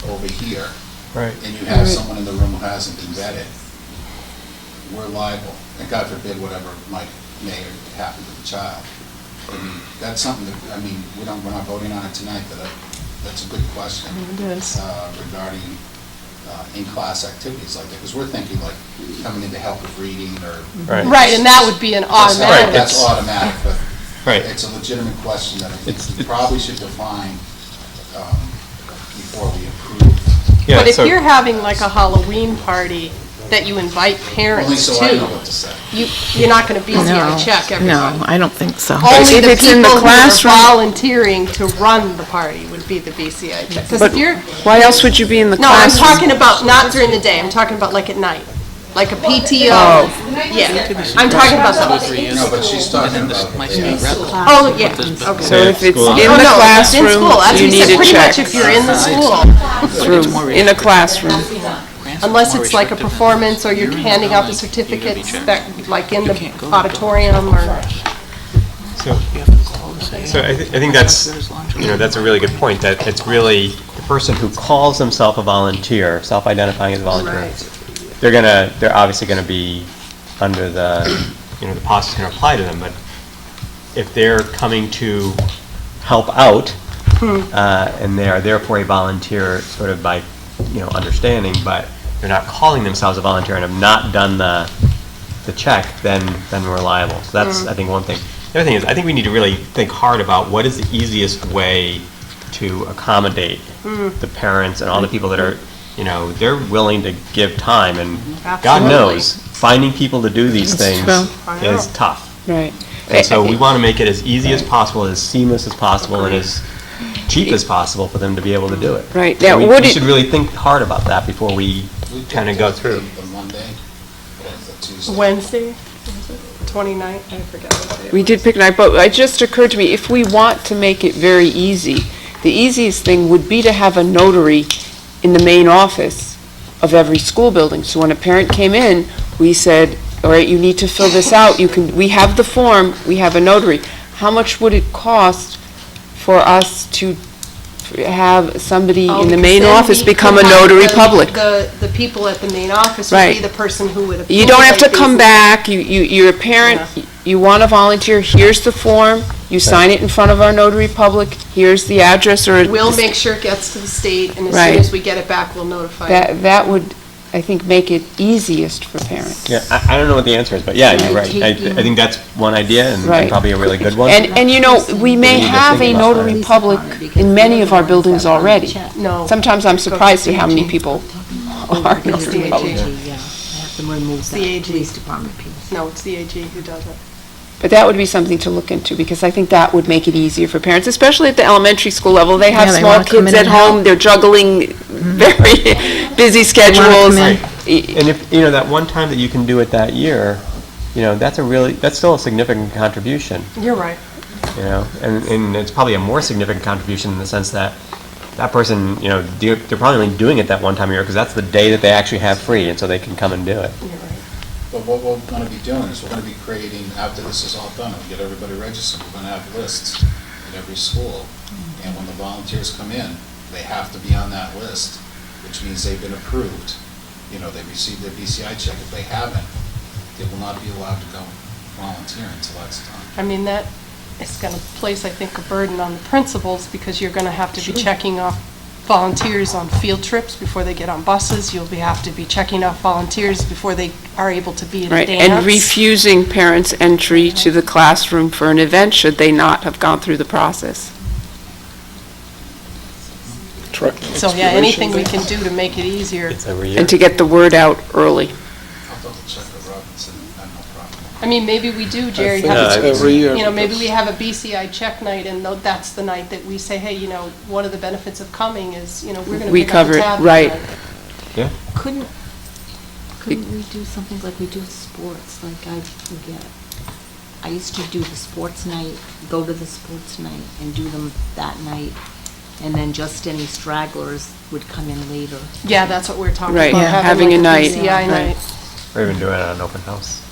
over here. Right. And you have someone in the room who hasn't been vetted. We're liable, and God forbid whatever may happen to the child. I mean, that's something that, we're not voting on it tonight, but that's a good question. It is. Regarding in-class activities like that, because we're thinking like coming in to help with reading or. Right, and that would be an automatic. That's automatic, but Right. it's a legitimate question that I think we probably should define before we approve. Yeah, But if so- you're having like a Halloween party that you invite Only parents so I know to, what to say. you're not going to BCI check everybody. No, I don't think so. Only If the it's in the people who are classroom- volunteering to run the party would be the BCI check. 'Cause But if you're, why else would you be in the no, I'm classroom? talking about not during the day, I'm talking about like at night, like a PTO. Yeah, I'm talking about the, No, but she's talking about. oh, yeah, okay. So if it's in Oh, the no, it's in classroom, school. That's you what he need said. a Pretty much check if you're in the school. through, in a classroom. unless it's like a performance or you're handing out the certificates that, like in the auditorium or. So I think that's, that's a really good point, that it's really the person who calls themselves a volunteer, self-identifying as a volunteer, they're obviously gonna be under the, the policy's gonna apply to them, but if they're coming to help out, and they are therefore a volunteer sort of by, understanding, but they're not calling themselves a volunteer and have not done the check, then we're liable. So that's, I think, one thing. The other thing is, I think we need to really think hard about what is the easiest way to accommodate the parents and all the people that are, they're willing to give time, and God knows, finding people to do these things is tough. Right. And so we want to make it as easy as possible, as seamless as possible, and as cheap as possible for them to be able to do it. Right. So Now, we should really think hard about that before we kind of go through. The Monday, the Tuesday. Wednesday, 29th, I forget what day it We did pick a night, but it just occurred to me, if we want to make it very easy, the easiest thing would be to have a notary in the main office of every school building. So when a parent came in, we said, all right, you need to fill this out. We have the form, we have a notary. How much would it cost for us to have somebody in the main office become a notary public? The people at the main office would Right. be the person who would. You don't have to come back. back, you're a parent, you want to volunteer, here's the form, you sign it in front of our notary public, here's the address or. We'll make sure it gets to the state, and as Right. soon as we get it back, we'll notify you. That would, I think, make it easiest for parents. Yeah, I don't know what the answer is, but yeah, you're right. I think that's one idea, and Right. probably a really good one. And we may We need to have think a about notary that. public in many of our buildings already. No. Sometimes I'm surprised at how many people are It's notary the public. AG. Yeah, I have to remove the that, AG. police department piece. No, it's the AG who does it. But that would be something to look into, because I think that would make it easier for parents, especially at the elementary school level. They have Yeah, they small wanna come kids in at and help. home, they're juggling very busy schedules. come in. And if, that one time that you can do it that year, that's still a significant contribution, You're right. and it's probably a more significant contribution in the sense that that person, they're probably only doing it that one time a year because that's the day that they actually have free, and so they can come and do it. You're right. But what we're going to be doing is we're going to be creating, after this is all done, and we get everybody registered, we're going to have lists at every school. And when the volunteers come in, they have to be on that list, which means they've been approved. They received their BCI check. If they haven't, they will not be allowed to go volunteer until that's done. I mean, that is going to place, I think, a burden on the principals, because you're going to have to be checking off volunteers on field trips before they get on buses. You'll have to be checking off volunteers before they are able to be in a Right, dance. and refusing parents entry to the classroom for an event should they not have gone through the process. So, yeah, anything we can do to make it easier. It's every year. And to get the word out early. I'll double check with Robinson, I have no problem. I mean, maybe we do, Jerry, think have, it's every year maybe because- we have a BCI check night, and that's the night that we say, hey, one of the benefits of coming is, we're going to We pick up cover the it, tab. right. Yeah. Couldn't we do something like we do with sports, like I used to do the sports night, go to the sports night and do them that night, and then just any stragglers would come in later. Yeah, that's what we're talking Right, about, yeah, having having a like night, BCI right. night. Or even doing it at an open house.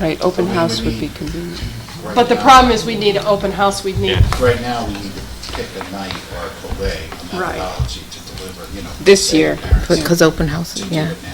Right, open So we house would would be need- convenient. Right But the now- problem is we need an open house, we'd need, Right now, we need to pick a night or a day, a Right. methodology to deliver, This say year. to parents Because open houses, to do yeah. it now.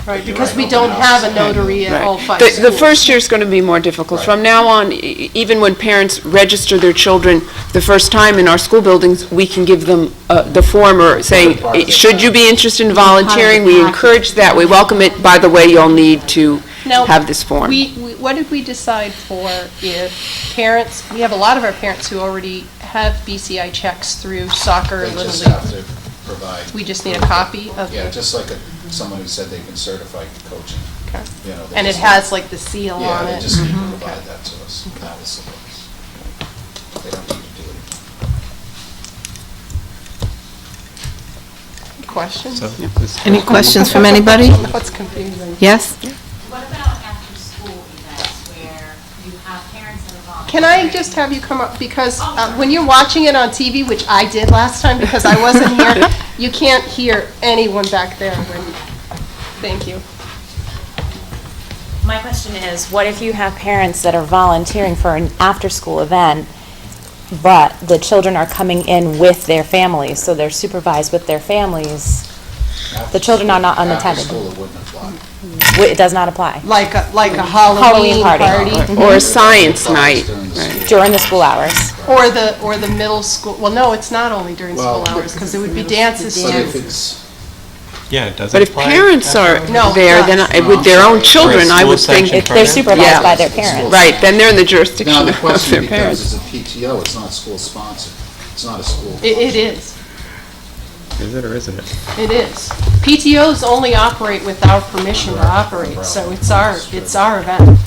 right, But you're because right, we open don't house have a notary at Right. all 5 The schools. first year's going to be more difficult. From now on, even when parents register their children the first time in our school buildings, we can give them the form or saying, should you be interested in volunteering? We encourage that, we welcome it. By the way, you'll need to Now, have this form. What did we decide for if parents, we have a lot of our parents who already have BCI checks through soccer, They Little just League. have to provide. We just need a copy of Yeah, it. just like someone who said they've been certified coaching. Okay. You know, they And it just- has like the seal Yeah, on they it. just need to Mhm. provide that to us. That was the purpose. They don't need to do it. Questions? Any questions from anybody? That's confusing. Yes? What about after-school events where you have parents that are volunteering? Can I just have you come up, because when you're watching it on TV, which I did last time because I wasn't here, you can't hear anyone back there when Thank you. My question is, what if you have parents that are volunteering for an after-school event, but the children are coming in with their families, so they're supervised with their families? The children are not unattended. After school, it wouldn't apply. It does not apply. Like a Halloween party. Or a science night. During the school hours. Or the middle school, well, no, it's not only during school Well, hours, because it would be dances But if too. it's, Yeah, it doesn't But if apply. parents are No, there, then with their own children, I would think, School If they're program? supervised Yeah. by their parents. right, then they're in the now jurisdiction the of question their becomes, parents. is it PTO, it's not school sponsored, it's not a school. It is. Is it or isn't it? It is. PTOs only operate with our permission to operate, so it's our event.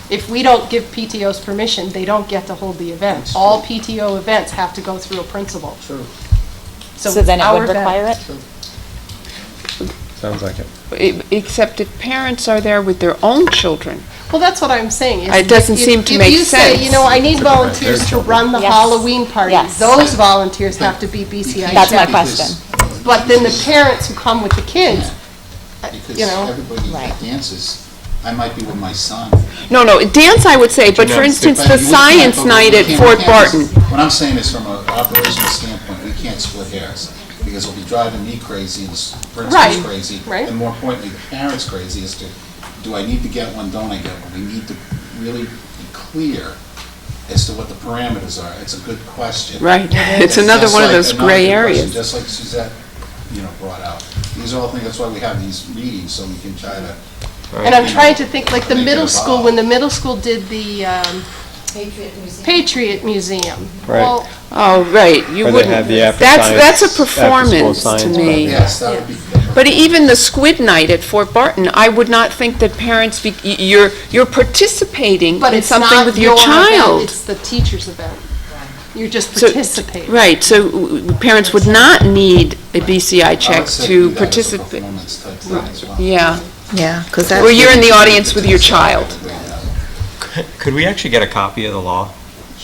If we don't give PTOs permission, they don't get to hold the event. All PTO events have to go through a principal. True. So it's then it our would event. require it? Sounds like it. Except if parents are there with their own children. Well, that's what I'm saying. is It doesn't if- seem to if make you say, sense. you know, I need volunteers to run the Yes. Halloween party, Yes. those volunteers have to be BCI That's my checked. question. But then the parents who come with the kids, Because you know, everybody Right. dances, I might be with my son. No, dance I would say, but you for know, instance, But the we can't- science but we night at can't- Fort we can't just- Barton. What I'm saying is from an operational standpoint, we can't split hairs, because it'll be driving me crazy and the principal's Right, crazy. right. And more importantly, the parents crazy as to, do I need to get one, don't I get one? We need to really be clear as to what the parameters are. It's a good question. Right. It's another Just one of like- those another gray good question, areas. Just like Suzette, brought out. These are all things, that's why we have these meetings, so we can try to. and I'm trying to think, like the Make it middle school, evolve. when the middle school did the Patriot Museum. Right. Well, Oh, right, you Or they wouldn't. have the after That's a science- after-school performance to science me. Yes, that would be. But even the squid night at Fort Barton, I would not think that parents, you're participating but in it's something not with your your event, child. it's the teacher's event. You're just So- participating. Right, so parents would not need a BCI I check would say to do that as a participate. performance type thing as well. Yeah, Yeah, because that's... where you're in the audience with your child. Could we actually get a copy of the law?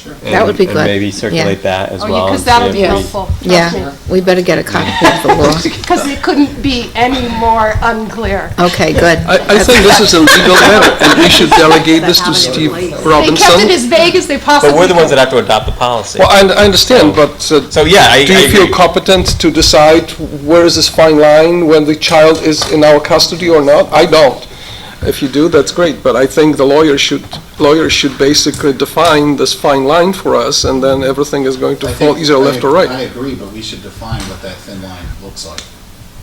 Sure. That would be And good. maybe circulate that as Oh, well. because and that'll see be if we- helpful. Yeah, we better get a copy of the law. Because it couldn't be any more unclear. Okay, good. I think this is a legal matter, and we should delegate this to Steve They kept it Robinson. as vague as they possibly But we're the ones could. that have to adopt the policy. Well, I understand, but So, yeah, I do you feel agree. competent to decide where is this fine line when the child is in our custody or not? I don't. If you do, that's great, but I think the lawyers should basically define this fine line for us, and then everything is going to I fall think- either left or I right. agree, but we should define what that thin line looks like.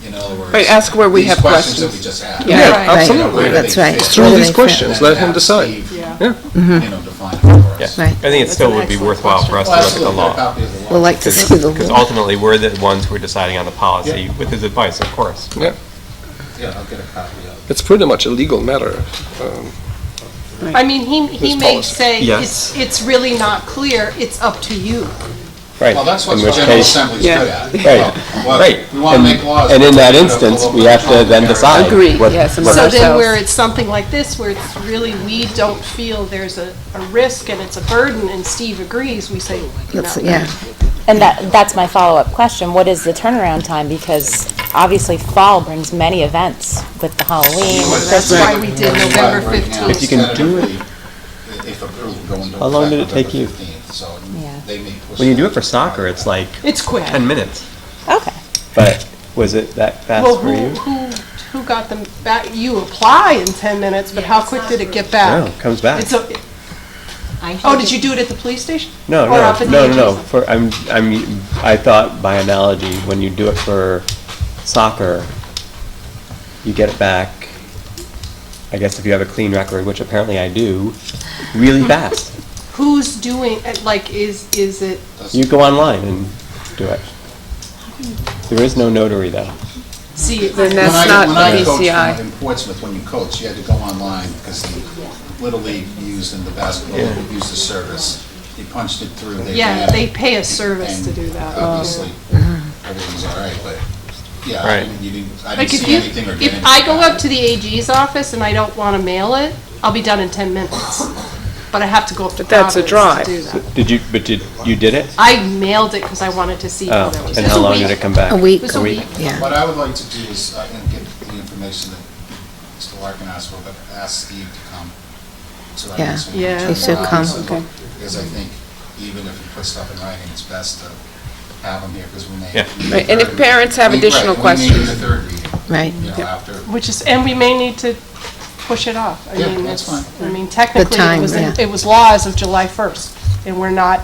In other words. Right, ask where we these have questions that questions. we just had. Yeah, Right. absolutely. Where do they That's right. fit? It's Through Where these they fit. questions, let him Have decide. Steve, Yeah. define it for Yeah. us. Right. I think it still would be worthwhile for us to Well, look at the absolutely, get a law. copy of the law. We'll like to see the Because law. ultimately, we're the ones who are deciding on the policy with his advice, of course. Yeah, I'll get a copy of it. It's pretty much a legal matter. I mean, he This may policy. say, Yes. it's really not clear, it's up to you. Right. Well, that's what In the which General case- Assembly's Yeah. good at. Right. Well, Right. We want to And- make laws. and in but that we instance, don't we have to then carry it. decide. Agree, what- yes, and what- So then ourselves. where it's something like this, where it's really, we don't feel there's a risk and it's a burden, and Steve agrees, we say, no. Yeah, And that's my follow-up question. What is the turnaround time? Because obviously fall brings many events with the Halloween and That's Christmas. why we did November Right now, 15th. If you can do it- tentatively, if approved, go into How long did it effect take you? November 15th, so Yeah. they may push When you do that it for to soccer, it's like It's quick. 10 minutes. Okay. But was it that fast Well, for you? who got them back? You apply in 10 minutes, but how quick did it get back? No, it comes back. It's a- Oh, did you do it at the police station? No, Or up at the no. agency? For, I thought by analogy, when you do it for soccer, you get it back, I guess if you have a clean record, which apparently I do, really fast. Who's doing, like, is it, You go online and do it. There is no notary though. see, Then When that's I- not when I coached BCI. in Portsmouth, when you coach, you had to go online because the Little League used and the basketball league used the service. You punched it through. yeah, ran it, they pay a service to and do that. Obviously, everything's all right, but, yeah, Right. I Like, didn't if see you, anything or get anything. if I go out up of to the AG's office and I don't want to mail it, I'll be done in 10 minutes. But I have to go up to But that's a Providence to drive. do that. You did it? I mailed it because I wanted to see how Oh, that was. and It's how a long week. did it come back? a week, It was a week. yeah. What I would like to do is, and get the information that Mr. Larkin asked for, but ask Steve to come. So that Yeah. next week. Yeah. He should come. Because I think even if you put stuff in writing, it's best to have them here, because we may. Yeah. we may Right, and if third- parents have we- additional right, we may questions. need a third reading, Right. you know, after. Which is, and we may need to push it off. I Yeah, mean, that's it's- fine. I mean, technically, time, yeah. it was law as of July 1st, and we're not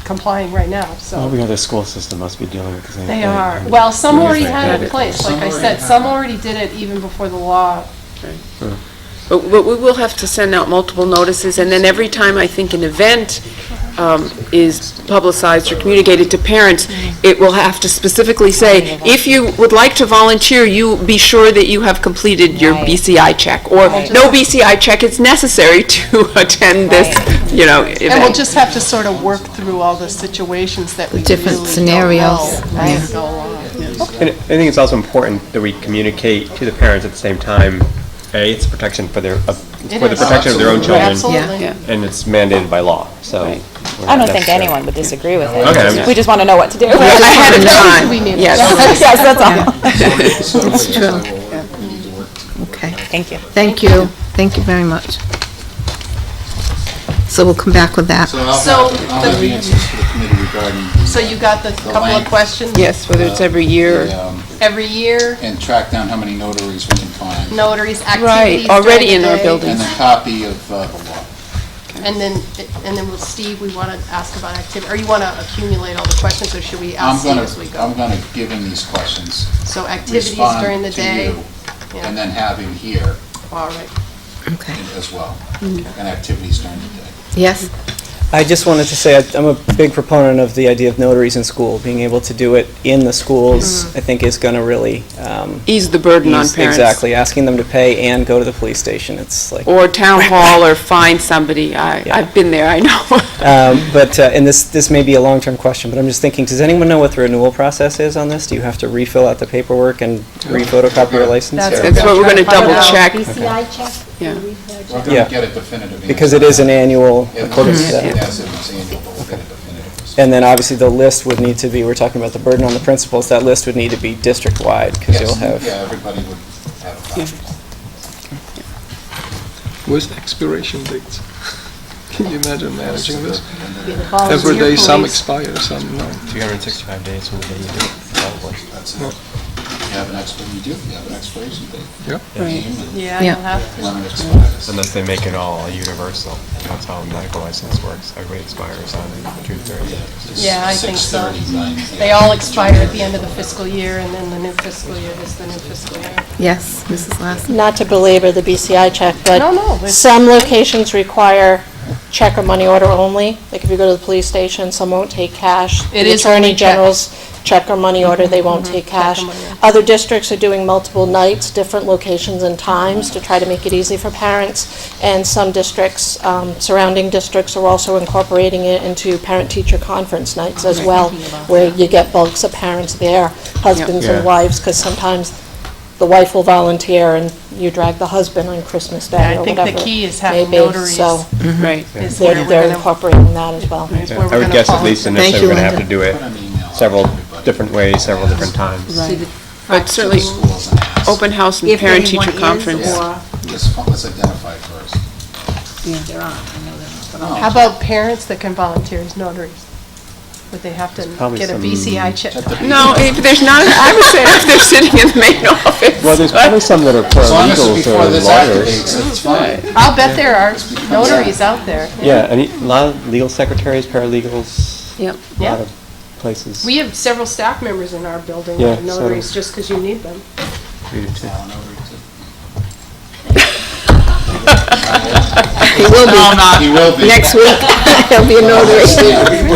complying right now, so. Every other school system must be dealing with the same thing. They are. Well, some already had it in Yeah. place, like I Some said, already some have it. already did it even before the law. But we will have to send out multiple notices, and then every time I think an event is publicized or communicated to parents, it will have to specifically say, if you would like to volunteer, you be sure that you have completed your Right. BCI check, or no BCI check is necessary to attend this, you know, And we'll event. just have to sort of work through all the situations that we Different really scenarios, don't know yeah. as we go along. And I think it's also important that we communicate to the parents at the same time, A, it's protection for their, It for the is. protection of their own children, Absolutely. Yeah. and it's mandated by law, so. Right. we're I not don't think necessarily- anyone would disagree with it. Okay. We just want to know what to do. Ahead of time, We need- yes. Yes, that's all. So It's true. we need to work. Okay. Thank you. Thank you. Thank you very much. So we'll come back with that. So I'll So have the answers for the committee regarding. the, So you got the couple of length. questions? Yes, whether it's every year. Every year, And track down how many notaries we can find. notaries, activities Right, during already the in our day. building. And a copy of the law. And then with Steve, we want to ask about activity, or you want to accumulate all the questions, or should we ask Steve as we I'm go? gonna give him these questions. So activities respond during the to day? you, Yeah. And then have him here All right. Okay. as well, and activities during the day. Yes? I just wanted to say, I'm a big proponent of the idea of notaries in school. Being able to do it in the schools, I think is going to really... Ease the burden on parents. Exactly, asking them to pay and go to the police station, it's like... Or town hall, or find somebody. I've been there, I know. And this may be a long-term question, but I'm just thinking, does anyone know what the renewal process is on this? Do you have to refill out the paperwork and re-photocopy your license? That's or- That's what we're going to double check. BCI check? Yeah. We're Yeah. gonna get a definitive answer. Because it is an annual, It according to is, that. yes, it's annual, but we'll get a definitive. And then obviously the list would need to be, we're talking about the burden on the principals, that list would need to be district-wide, because Yes, you'll have... yeah, everybody would have a copy. With expiration dates. Can you imagine managing this? Volunteer Every day, some police. expire, some no. 365 days from the day you do it, probably. That's it. You have an you have an expiration date. Yeah. Right. Yeah, Yeah. you'll have to. When it expires. Unless they make it all universal. That's how a medical license works. Everybody expires on June 30th. Yeah, I think so. 6:30, They all expire at the end of the fiscal year, and then the new fiscal year is the new fiscal year. Yes, Mrs. Lassen? Not to belabor the BCI check, but No, no, it's- some locations require check or money order only. Like if you go to the police station, some won't take cash. It The is only Attorney check. General's check or money order, they won't take check or cash. money order. Other districts are doing multiple nights, different locations and times to try to make it easy for parents. And some districts, surrounding districts are also incorporating it into parent-teacher conference nights as well, where you get bulks of parents there, husbands Yeah. and wives, because sometimes the wife will volunteer and you drag the husband on Christmas Day Yeah, or I think whatever. the key is may having be. notaries. So Right. Is where they're we're they're gonna- incorporating that as well. is where I we're would gonna guess at follow. least Thank initially you, we're gonna have to Linda. do it Put an email out to several everybody. different ways, several different times. But certainly, Schools and ask. open house and If parent-teacher anyone conference. is, or Let's identify first. there aren't, I know there aren't. How about parents that can volunteer as notaries? Would they have to probably get a some- BCI check? No, if there's not, I would say if they're sitting in the main office. Well, there's probably some that are As long as it's paralegals before or this lawyers. activates, it's fine. I'll bet there are notaries out there. Yeah, a lot of legal secretaries, paralegals, Yep. a Yeah. lot of places. We have several staff members in our building Yeah, that are notaries just because you need them. We do too. Alan over to- He will be. He will be. Next week, he'll be a notary.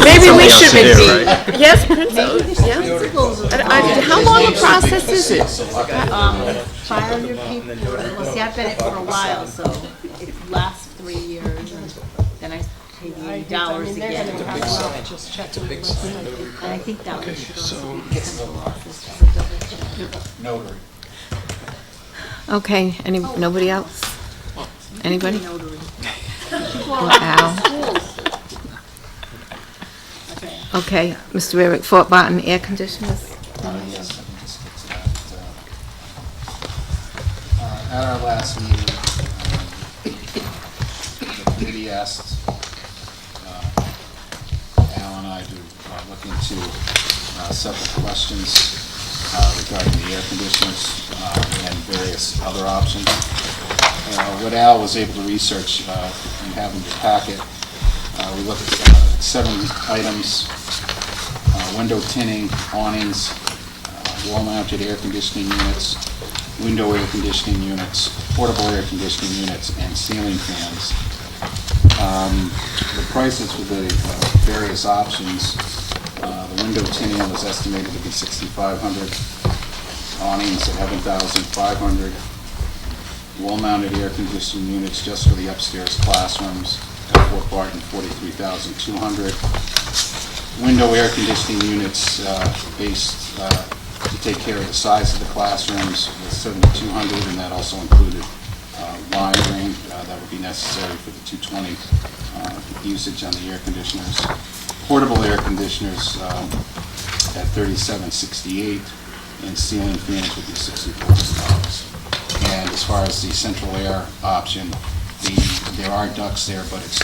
Maybe we else should to do, be, yes, principals, yeah. How long a process is it? Fire your people, well, see, I've been it for a while, so it lasts 3 years, and then I pay the dollars I mean, they're again. gonna have to just check them. And I think that one should also be central office, just a double check. Notary. Okay, nobody else? Anybody? Notary. Or Al? Okay, Mr. Eric, Fort Barton Air Conditioners? Yes, I can just get to that. last meeting, the committee asked Al and I to look into several questions regarding the air conditioners and various other options. What Al was able to research and have in your packet, we looked at 7 items: window tinning, awnings, wall-mounted air conditioning units, window air conditioning units, portable air conditioning units, and ceiling fans. The prices for the various options, the window tinning was estimated to be $6,500, awnings at $11,500, wall-mounted air conditioning units just for the upstairs classrooms at Fort Barton, $43,200, window air conditioning units based to take care of the size of the classrooms with $7,200, and that also included wiring that would be necessary for the 220 usage on the air conditioners. Portable air conditioners at $37.68, and ceiling fans would be $64. And as far as the central air option, there are ducts there, but it's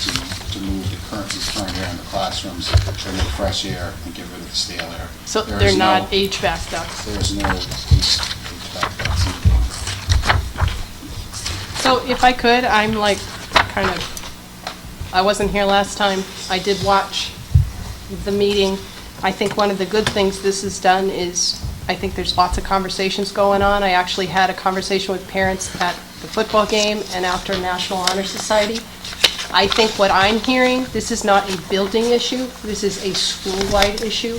to move the current air in the classrooms, bring in fresh air, and get rid of the stale air. So There they're is not no- HVAC ducts. There's no HVAC ducts in the building. So if I could, I'm like, kind of, I wasn't here last time. I did watch the meeting. I think one of the good things this has done is, I think there's lots of conversations going on. I actually had a conversation with parents at the football game and after National Honor Society. I think what I'm hearing, this is not a building issue, this is a school-wide issue.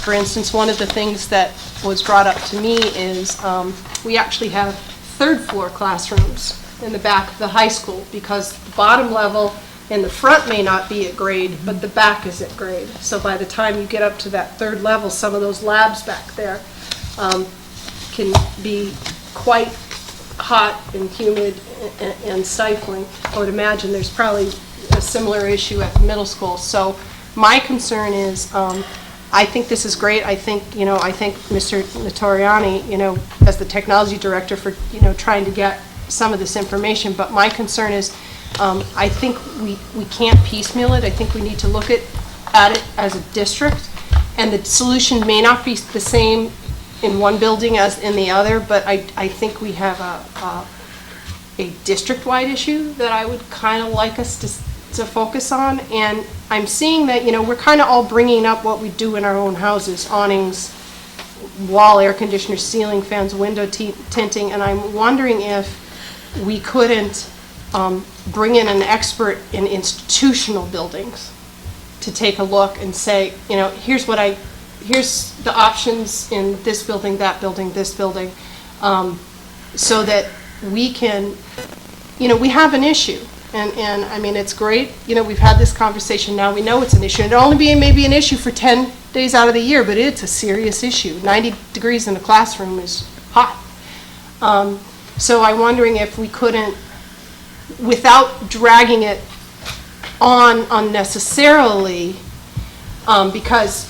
For instance, one of the things that was brought up to me is we actually have third-floor classrooms in the back of the high school because the bottom level and the front may not be at grade, but the back is at grade. So by the time you get up to that third level, some of those labs back there can be quite hot and humid and stifling. I would imagine there's probably a similar issue at the middle school. So my concern is, I think this is great. I think Mr. Notoriani, as the technology director for, trying to get some of this information. But my concern is, I think we can't piecemeal it. I think we need to look at it as a district. And the solution may not be the same in one building as in the other, but I think we have a district-wide issue that I would kind of like us to focus on. And I'm seeing that, we're kind of all bringing up what we do in our own houses: awnings, wall air conditioners, ceiling fans, window tinting, and I'm wondering if we couldn't bring in an expert in institutional buildings to take a look and say, here's the options in this building, that building, this building, so that we can, we have an issue. And I mean, it's great, we've had this conversation now, we know it's an issue. It'll only be maybe an issue for 10 days out of the year, but it's a serious issue. 90 degrees in a classroom is hot. So I'm wondering if we couldn't, without dragging it on unnecessarily, because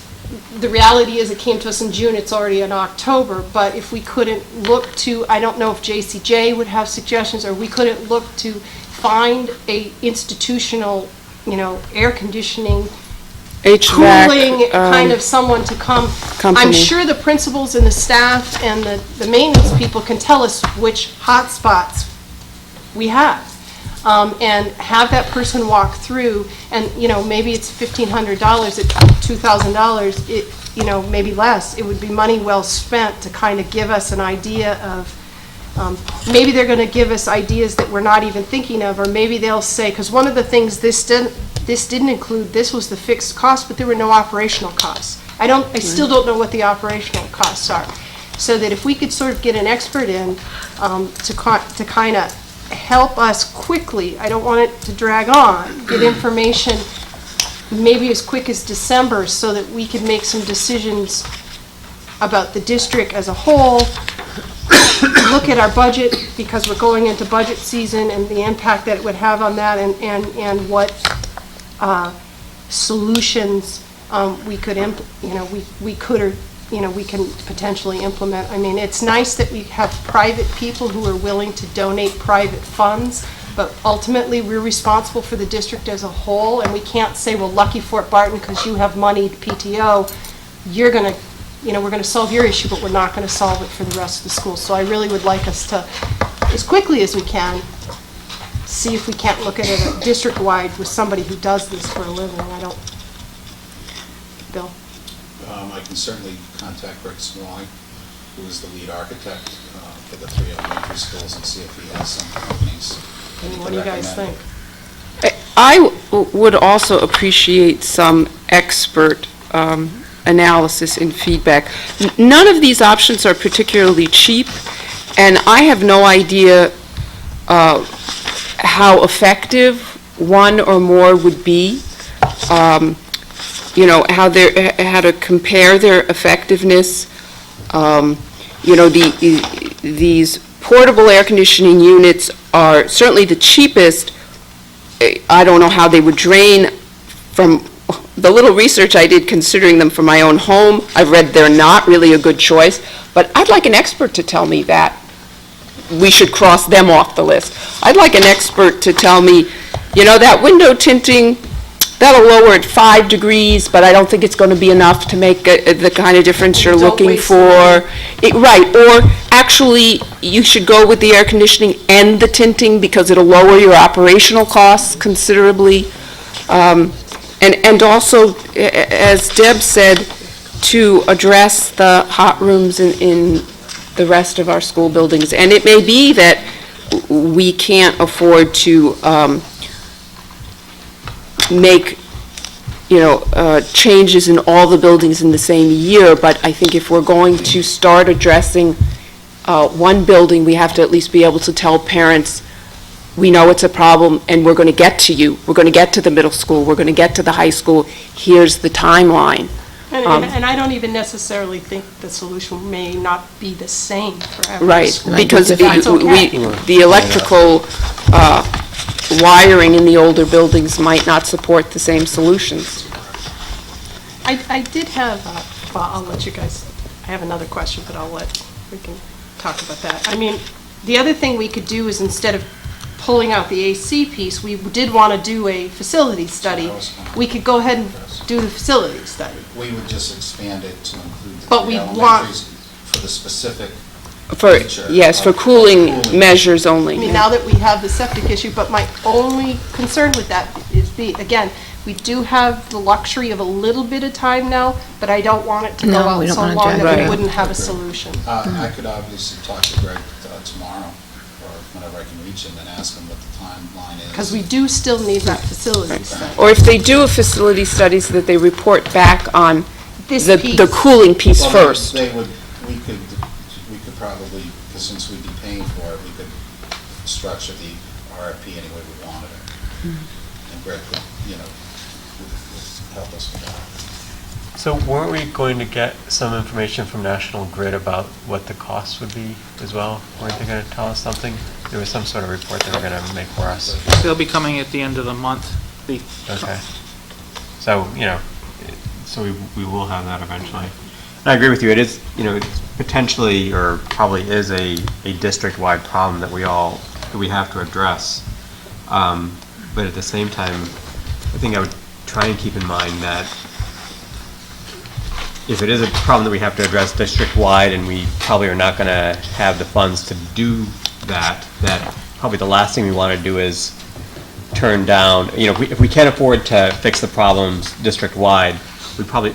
the reality is it came to us in June, it's already in October, but if we couldn't look to, I don't know if JCJ would have suggestions, or we couldn't look to find a institutional, air conditioning, HVAC, cooling kind of someone to come. company. I'm sure the principals and the staff and the maintenance people can tell us which hot spots we have. And have that person walk through, and, maybe it's $1,500, at $2,000, maybe less. It would be money well spent to kind of give us an idea of, maybe they're going to give us ideas that we're not even thinking of, or maybe they'll say, because one of the things this didn't include, this was the fixed cost, but there were no operational costs. I still don't know what the operational costs are. So that if we could sort of get an expert in to kind of help us quickly, I don't want it to drag on, get information maybe as quick as December so that we can make some decisions about the district as a whole, look at our budget because we're going into budget season and the impact that it would have on that, and what solutions we could we can potentially implement. I mean, it's nice that we have private people who are willing to donate private funds, but ultimately, we're responsible for the district as a whole, and we can't say, well, lucky Fort Barton, because you have money, PTO, you're going to, we're going to solve your issue, but we're not going to solve it for the rest of the schools. So I really would like us to, as quickly as we can, see if we can't look at it district-wide with somebody who does this for a living. Bill? I can certainly contact Rick Smalley, who is the lead architect for the 3 elementary schools, and see if he has some companies. And what do you guys think? I would also appreciate some expert analysis and feedback. None of these options are particularly cheap, and I have no idea how effective one or more would be. How to compare their effectiveness. These portable air conditioning units are certainly the cheapest. I don't know how they would drain. From the little research I did considering them for my own home, I've read they're not really a good choice, but I'd like an expert to tell me that we should cross them off the list. I'd like an expert to tell me, that window tinting, that'll lower it 5 degrees, but I don't think it's going to be enough to make the kind of difference you're looking for. Right, or actually, you should go with the air conditioning and the tinting because it'll lower your operational costs considerably. And also, as Deb said, to address the hot rooms in the rest of our school buildings. And it may be that we can't afford to make changes in all the buildings in the same year, but I think if we're going to start addressing one building, we have to at least be able to tell parents, we know it's a problem, and we're going to get to you. We're going to get to the middle school. We're going to get to the high school. Here's the timeline. And I don't even necessarily think the solution may not be the same for every Right, school. because That's okay. the electrical wiring in the older buildings might not support the same solutions. I did have, well, I'll let you guys, I have another question, but we can talk about that. I mean, the other thing we could do is instead of pulling out the AC piece, we did want to do a facility study. We could go ahead and do the facility study. We would just expand it to include the But 3 we elementaries for the specific For, feature yes, of for cooling measures I only. mean, now that we have the septic issue, but my only concern with that is again, we do have the luxury of a little bit of time now, but I don't want it to go No, out we don't so wanna long drag that it we out. wouldn't have a solution. I could obviously talk to Greg tomorrow, or whenever I can reach him, and ask him what the timeline is. Because we do still need that facility study. Or if they do a facility study so that they report back on This the piece. cooling piece Well, first. we could probably, because since we'd be paying for it, we could structure the RFP any way we wanted it. And Greg could, would help us with that. So weren't we going to get some information from National Grid about what the cost would be as well? Weren't they going to tell us something? There was some sort of report they were going to make for us. They'll be coming at the end of the month. Okay. So, so we will have that eventually. And I agree with you. It is, it's potentially or probably is a district-wide problem that we have to address. But at the same time, I think I would try and keep in mind that if it is a problem that we have to address district-wide and we probably are not going to have the funds to do that probably the last thing we want to do is turn down, if we can't afford to fix the problems district-wide,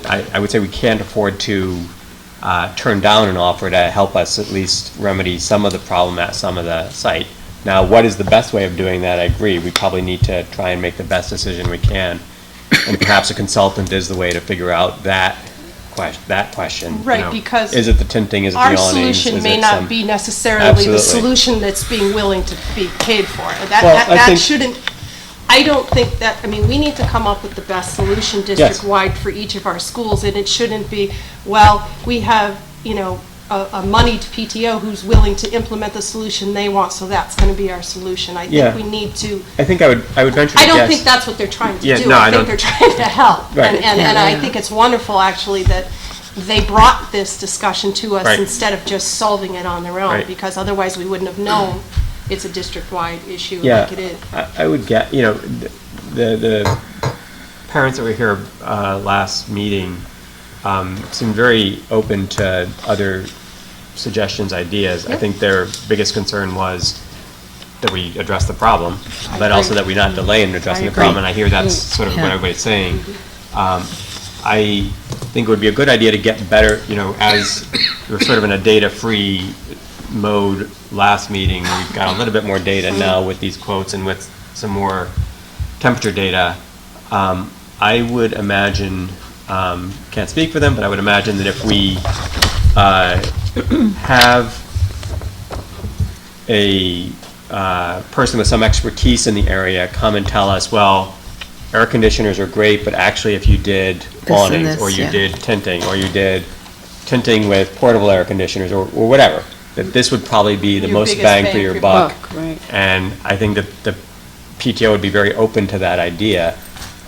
I would say we can't afford to turn down an offer to help us at least remedy some of the problem at some of the site. Now, what is the best way of doing that? I agree. We probably need to try and make the best decision we can. And perhaps a consultant is the way to figure out that question. Right, because is it the tinting, is it the our awnings? solution is may it not some- be necessarily Absolutely. the solution that's being willing to be paid for. Well, I That think- shouldn't, I don't think that, we need to come up with the best solution district-wide for each of our schools, and it shouldn't be, well, we have, a moneyed PTO who's willing to implement the solution they want, so that's gonna be our solution. I Yeah. think we need to, I think I would venture to I don't guess- think that's what they're trying to Yeah, do. no, I I think don't- they're trying to help. Right. And I think it's wonderful, actually, that they brought this discussion to us Right. instead of just solving it on their own, Right. because otherwise we wouldn't have known it's a district-wide issue Yeah, like it is. I would get, the parents that were here last meeting seemed very open to other suggestions, ideas. I Yep. think their biggest concern was that we address the problem, I but also agree. that we not delay in addressing I the problem, agree. and I hear that's sort of what Yeah. everybody's saying. I think it would be a good idea to get better, as we're sort of in a data-free mode last meeting, we've got a little bit more data now with these quotes and with some more temperature data. I would imagine, can't speak for them, but I would imagine that if we have a person with some expertise in the area come and tell us, well, air conditioners are great, but actually if you did and awnings, this, or you yeah. did tinting, or you did tinting with portable air conditioners, or whatever, that this would probably be the Your most biggest bang for your buck. Right. And I think that the PTO would be very open to that idea,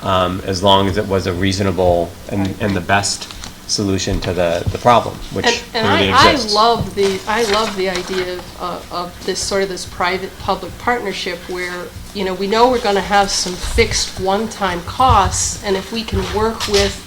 as long as it was a reasonable and the best solution to the problem, which And clearly I exists. love the idea of this sort of this private-public partnership where, we know we're gonna have some fixed one-time costs, and if we can work with,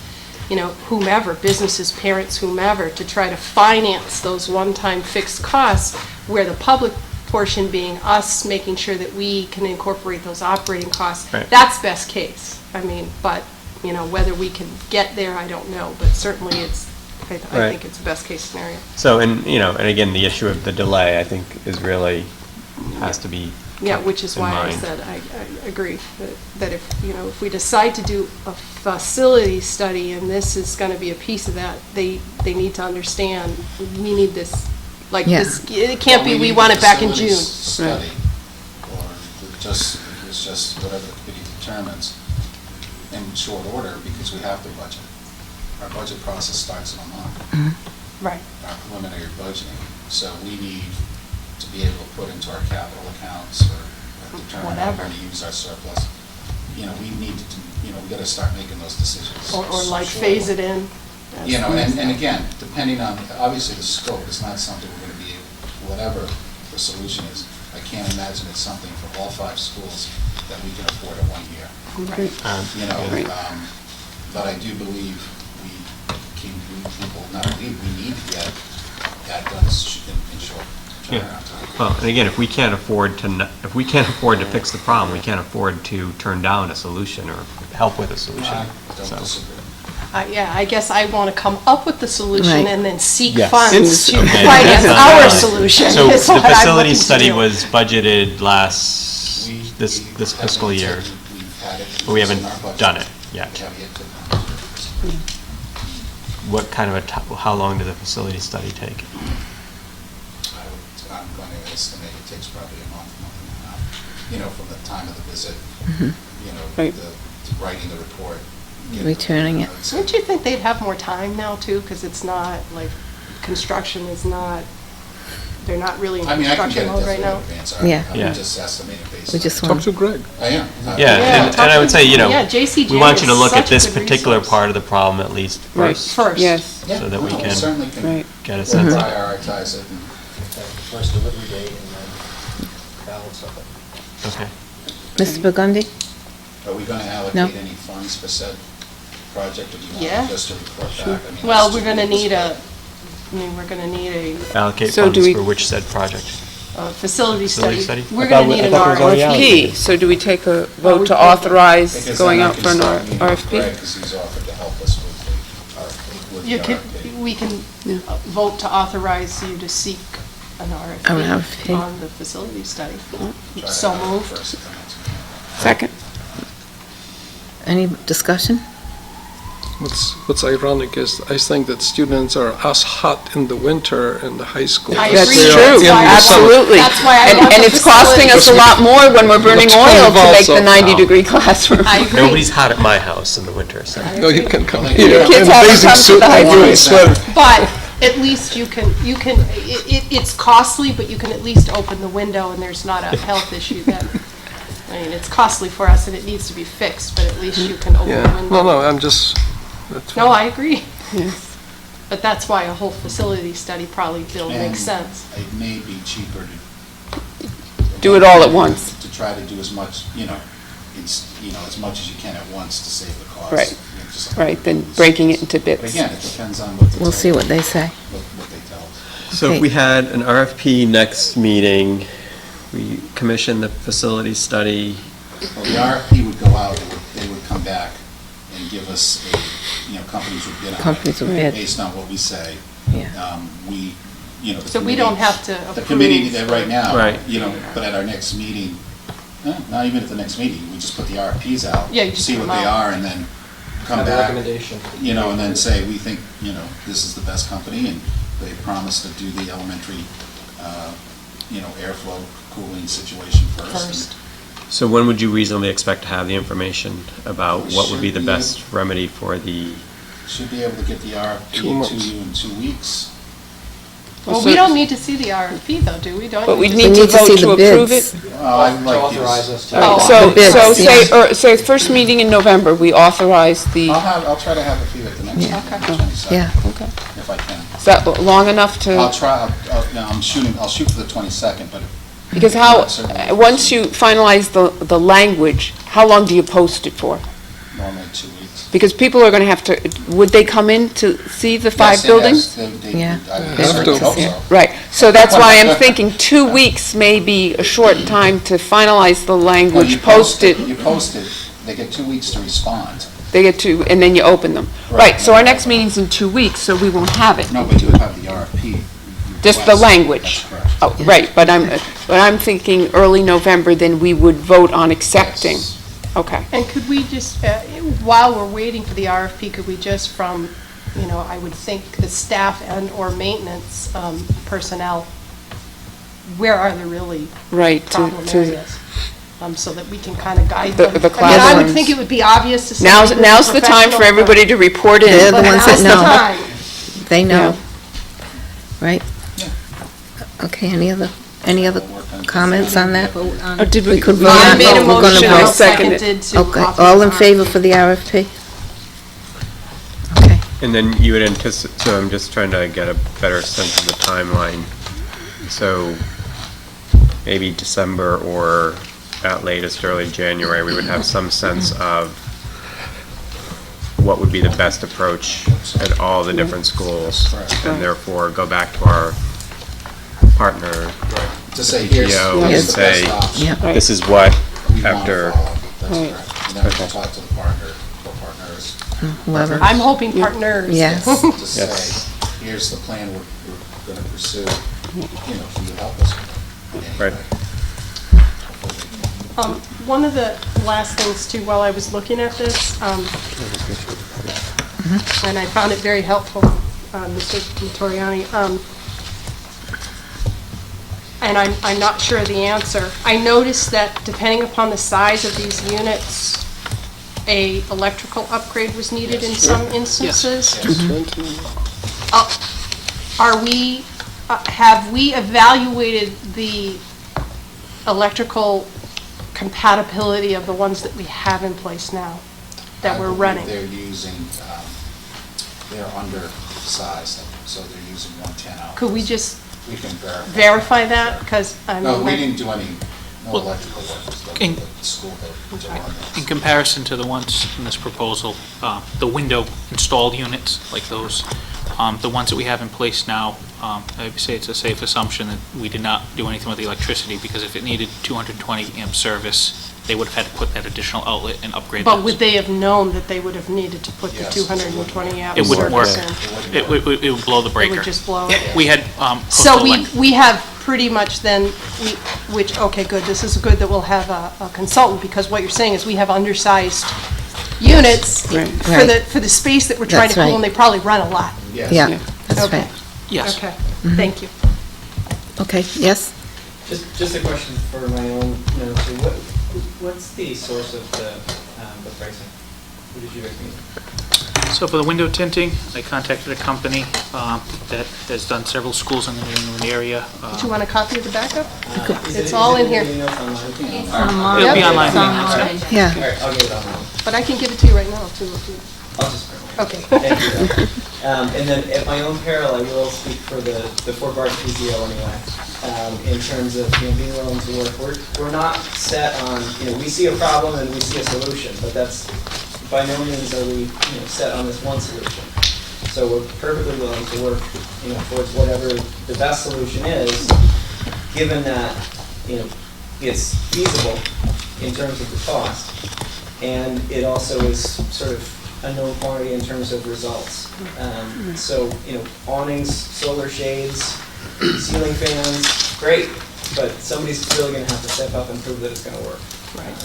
whomever, businesses, parents, whomever, to try to finance those one-time fixed costs, where the public portion being us making sure that we can incorporate those operating costs, Right. that's best case. I mean, but, whether we can get there, I don't know, but certainly I Right. think it's the best case scenario. So, and again, the issue of the delay, I think, is really, has to be Yeah, which is in why I mind. said, I agree, that if, if we decide to do a facility study, and this is gonna be a piece of that, they need to understand, we need this, like, Yeah. this, it can't be, Well, we need want the it back in June. facilities Study, or it's just whatever the committee determines in short order, because we have to budget. Our budget process starts in a month, Right. our preliminary budgeting. So we need to be able to put into our capital accounts or determine how we're Whatever. going to use our surplus. We need to, we got to start making those decisions. Or like Sure. phase it in. And again, depending on, obviously the scope is not something we're going to be, whatever the solution is, I can't imagine it's something for all 5 schools that we can afford in 1 year. Right. But I do believe we need to get that done in short Yeah. turnaround time. Well, and again, if we can't afford to fix the problem, we can't afford to turn down a solution or help with a solution. I don't So- disagree. Yeah, I guess I want to come up with the solution Right. and then seek Yes. funds to Okay, finance that's our not- solution. So is the what I'm facility looking to study do. was budgeted this We fiscal haven't year, taken- we've had it but we in haven't our budget. done it yet. We have yet to. What kind of how long did the facility study take? I'm going to estimate it takes probably a month and a half, from the time of the visit, Right. to writing the report. getting Returning it. Don't you think they'd have more time now, too? Because it's not, like, construction is not, they're not really in I mean, I can construction get it mode right definitely now. in advance. Yeah. I'm Yeah. just estimating based We on. just Talk want, to Greg. I am. Yeah, Yeah, and I would say, yeah, JCJ we want you to is look at such a this good particular resource. part of the problem at least Right. first, First. Yes. Yeah, so that we no, can certainly can Right. get a sense of. prioritize it and First delivery date and then balance of it. Okay. Mr. Burgundy? are we going to No. allocate any funds for said project, or do you Yeah. want just to report back? I mean, Well, that's we're just- gonna need we're gonna need Allocate So do funds we- for which said project? a facility Facility study. study? We're I gonna thought need an it was already RFP. So do we take a we vote to could- authorize Because going then I out can for an start meeting with RFP? Greg, 'cause he's offered to help us with the RFP, with the You could, RFP. we can Yeah. vote to authorize you to seek an RFP RFP. on the facility study. Try to So have it moved. first at the next meeting. Second. Any discussion? What's ironic is I think that students are as hot in the winter in the high school. I as That's agree. they are true, in the summer. absolutely. That's why I And love and the it's costing us a facility. lot more when we're burning But oil to make also- the 90-degree classroom. I agree. Nobody's hot at my house in the winter, so. No, you can come Well, here kids in have to bathing come to suit the high and doing school. sweater. But at least you can, it's costly, but you can at least open the window and there's not a health issue then. I mean, it's costly for us and it needs to be fixed, but at least you can open the Yeah, window. no, I'm just, that's No, I agree. But that's why a whole facility study probably, Bill, And makes sense. it may be cheaper to. Do it all at once. To try to do as much, as much as you can at once to save the cost. Right. You know, just like Right, then everybody's- breaking it into bits. But again, it depends on what. We'll see what they say. What they tell us. So if we had an RFP next meeting, we commission the facility study. Well, the RFP would go out, they would come back and give us companies would bid on it. Companies would bid. Based on what we say. Yeah. The So we committee- don't have to The committee approve. did right now. Right. But at our next meeting, not even at the next meeting, we just put the RFPs out. Yeah, you just see put what them they out. are, and then come Have a back. recommendation. And then say, we think, this is the best company, and they promise to do the elementary, airflow cooling situation first. So when would you reasonably expect to have the information about We what would be should the be- best remedy for the, Should be able to get the 2 RFP months. to you in 2 weeks. Well, we don't need to see the RFP though, do we? Don't But we we just- need to vote to approve it. I'd like you to- Authorize us to. Oh, So first meeting in November, we authorize the, I'll try to have it for you at the next meeting, Okay. the 22nd, Yeah. okay. if I can. Is that long enough I'll to, try, I'll shoot for the 22nd, but because once you finalize the language, how long do you post it for? normally 2 weeks. Because people are going to have to, would they come in to see the 5 Yes, buildings? Yeah. I certainly hope so. Right, so that's why I'm thinking 2 weeks may be a short time to finalize the Well, you language, post it, You post it, they get 2 weeks to respond. they get to, and then you open them. Right, so our next meeting's in 2 weeks, so we won't have it. No, but you have the RFP. Just the request. language. That's correct. Oh, right, but I'm thinking early November, then we would vote on accepting. Yes. Okay. And could we just, while we're waiting for the RFP, could we just from, I would think the staff and/or maintenance personnel, where are the really Right, problem to, areas? So that we can kind of guide The- them. the I mean, I would classrooms. think it would be obvious to somebody now's, who's a now's the time for professional, everybody to report in. They're the but ones now's that the know. time. They know, Yeah. right? Okay, any other comments on that? Or did we? could vote I on- made a we're gonna motion, vote. I'll second it to Okay, authorize all in the favor for the RFP? Okay. and then you would anticipate, so I'm just trying to get a better sense of the timeline. So maybe December or at latest early January, we would have some sense of what would be the best approach at all the different schools, and therefore go back to our partner, To say, here's PTO, and here's the say, best option. Yeah. this is what, We want to after, follow. That's Right. correct. And then we'll talk to the partner, or partners, Whoever. I'm hoping partners. Yes. to Yes. say, here's the plan we're going to pursue, can you help us with it? Right. One of the last things too, while I was looking at this, and I found it very helpful, Mr. Notoriani, and I'm not sure of the answer. I noticed that depending upon the size of these units, a electrical upgrade was needed in some instances. Have we evaluated the electrical compatibility of the ones that we have in place now, that we're running? They're using, they're undersized, so they're using 110 out. Could we just We can verify that? Because I No, mean, we didn't do any, no Well, electrical work, just in- the school to run In this. comparison to the ones in this proposal, the window installed units, like those, the ones that we have in place now, I would say it's a safe assumption that we did not do anything with the electricity, because if it needed 220 amp service, they would have had to put that additional outlet and upgrade but those. would they have known that they would have needed to put the Yes, 220 amp It wouldn't work. service in? It would blow the It breaker. would just blow it? We had, So coastal elec- we have pretty much then, okay, good, this is good that we'll have a consultant, because what you're saying is we have undersized units Right. for the space that we're trying to That's cool, right. and they probably run a lot. Yes. Yeah, that's Okay. right. yes. Okay, thank you. Okay, yes? Just a question for my own notes. What's the source of the pricing? What did you recommend? So for the window tinting, I contacted a company that has done several schools in the New England area. Do you want a copy of the backup? It's all in here. It'll be Yep. online. It's online. Yeah. All right, I'll get it online. But I can give it to you right now, too, if you... I'll just bring it. Okay. Thank you. And then at my own peril, I will speak for the Fort Barton PTO anyway, in terms of, being willing to work. We're not set on, we see a problem and we see a solution, but that's, by no means are we, set on this one solution. So we're perfectly willing to work, towards whatever the best solution is, given that, it's feasible in terms of the cost, and it also is sort of a known quantity in terms of results. So, awnings, solar shades, ceiling fans, great, but somebody's really gonna have to step up and prove that it's gonna work.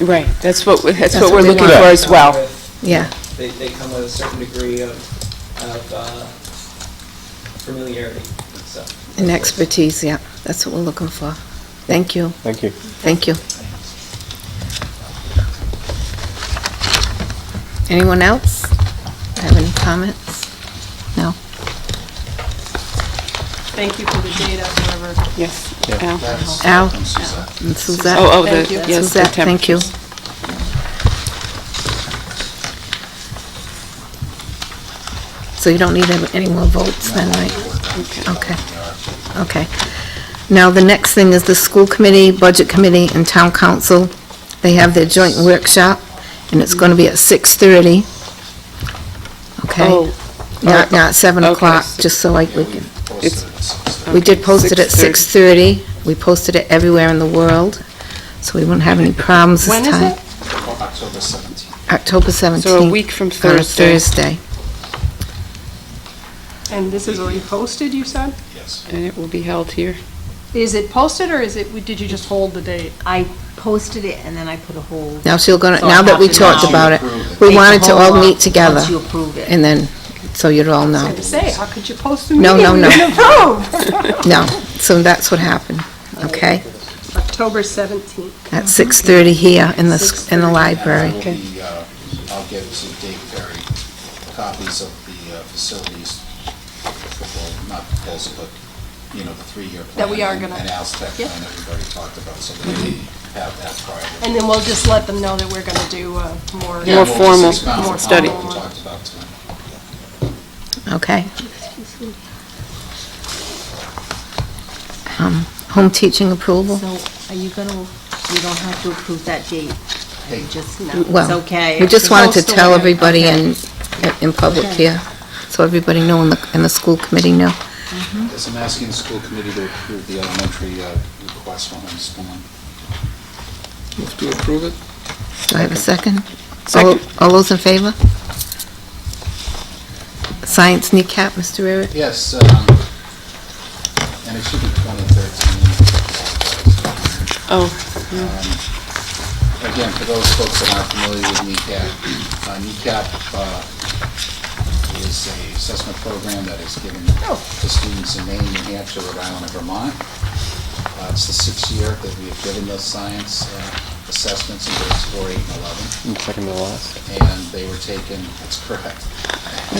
Right, that's what we're what looking they for want. as well. Yeah. They come with a certain degree of familiarity, so. And expertise, yeah, that's what we're looking for. Thank you. Thank you. Thank you. Anyone else have any comments? No? Thank you for the data, whoever. Yes. Al? From Suzette. And Suzette? Thank you. yes, the Suzette, thank you. temperatures. So you don't need any more votes then, right? Okay. Okay. Now, the next thing is the school committee, budget committee, and town council. They have their joint workshop, and it's going to be at 6:30. Okay? Not 7 o'clock, just so we can... We did post it at 6:30. We posted it everywhere in the world, so we wouldn't have any problems this When is time. it? October 17th. October 17th. So a week from On a Thursday. Thursday. And this is already posted, you said? Yes. And it will be held here. Is it posted, or did you just hold the date? I posted it and then I put a hold. Now she'll go, So now I that have we to talked now about it, approve we take wanted the to all whole meet up together. Once you approve it. And then, so you'd all I was know. going to say, how could you post a No, meeting? no, no. We didn't approve. No, so that's what happened, okay? October 17th. At 6:30 here in the library. I will be, I'll give to Dave Perry copies of the facilities, not proposal, but, the 3-year plan. That we are gonna- And Al's tech Yep. plan that we've already talked about, so that we have that prior. And then we'll just let them know that we're going to do more. Yeah, More we'll just formal expound upon study. what we talked about tonight. Okay. Home teaching approval? So are you gonna, you don't have to approve that date. Hey. You just, it's Well, okay. we just wanted to Postal tell way. everybody Okay. in public Okay. here, so everybody know in the school committee know. Yes, I'm asking the school committee to approve the elementary request for homeschooling. Move to approve it? Do I have a second? Second. All those in favor? Science kneecap, Mr. Rarick? Yes, and it should be 2013. Oh, Again, for those folks that aren't familiar with NECAP, NECAP is a assessment program that is given to students in Maine, New Hampshire, Rhode Island, and Vermont. It's the 6th year that we have given those science assessments in grades 4, 8, and 11. Second to the last. And they were taken, that's correct.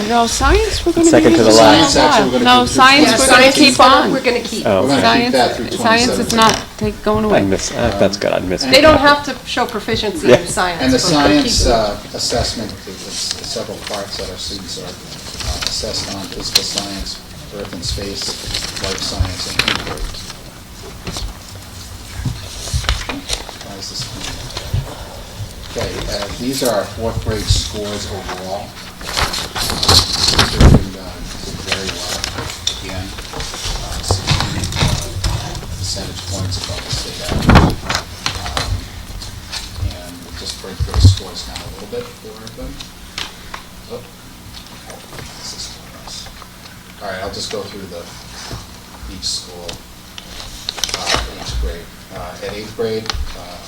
no, science, we're going to be. Second to the able last. Science, actually, we're No, gonna keep science, through we're going to keep on. We're going to keep. Oh. We're gonna keep Science, that through 2017. science is not going away. That's good, I'd miss They it. don't have to show proficiency in science. And the but we'll keep science them. assessment, there's several parts that our students are assessed on: physical science, earth and space, life science, and inquiry. Why is this coming? Okay, these are our 4th grade scores overall. They're doing very well, again, 16 percentage points above the state average. And we'll just break those scores down a little bit for them. Oh, this is nice. All right, I'll just go through each school, each grade. At 8th grade,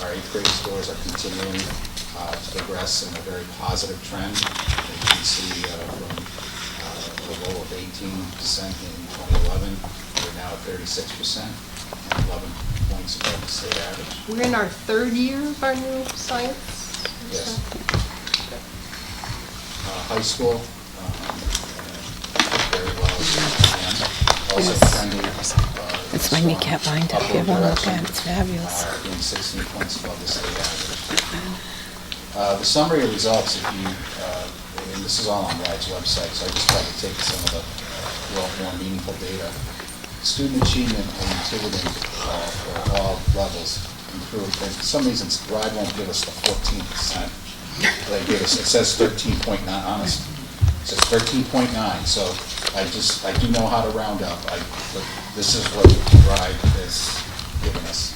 our 8th grade scores are continuing to progress in a very positive trend. You can see from a low of 18% in 2011, we're now at 36%, and 11 points above the state average. We're in our 3rd year of our new science. Yes. High school, very well again. Also trending. It's my kneecap binder, if you ever look at it, it's fabulous. Being 16 points above the state average. The summary of results, if you and this is all on RIDE's website, so I just tried to take some of the more meaningful data. Student achievement in Tiverton for all levels improved. And for some reasons, RIDE won't give us the 14%. They give us, it says 13.9, honest. It says 13.9, so I do know how to round up. But this is what RIDE has given us.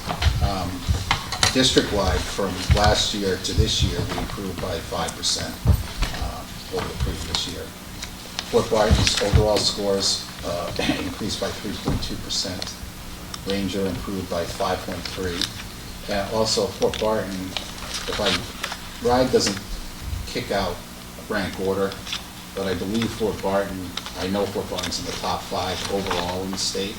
District-wide, from last year to this year, we improved by 5% over the previous year. Fort Barton's overall scores increased by 3.2%. Ranger improved by 5.3%. And also Fort Barton, RIDE doesn't kick out rank order, but I believe I know Fort Barton's in the top 5 overall in the state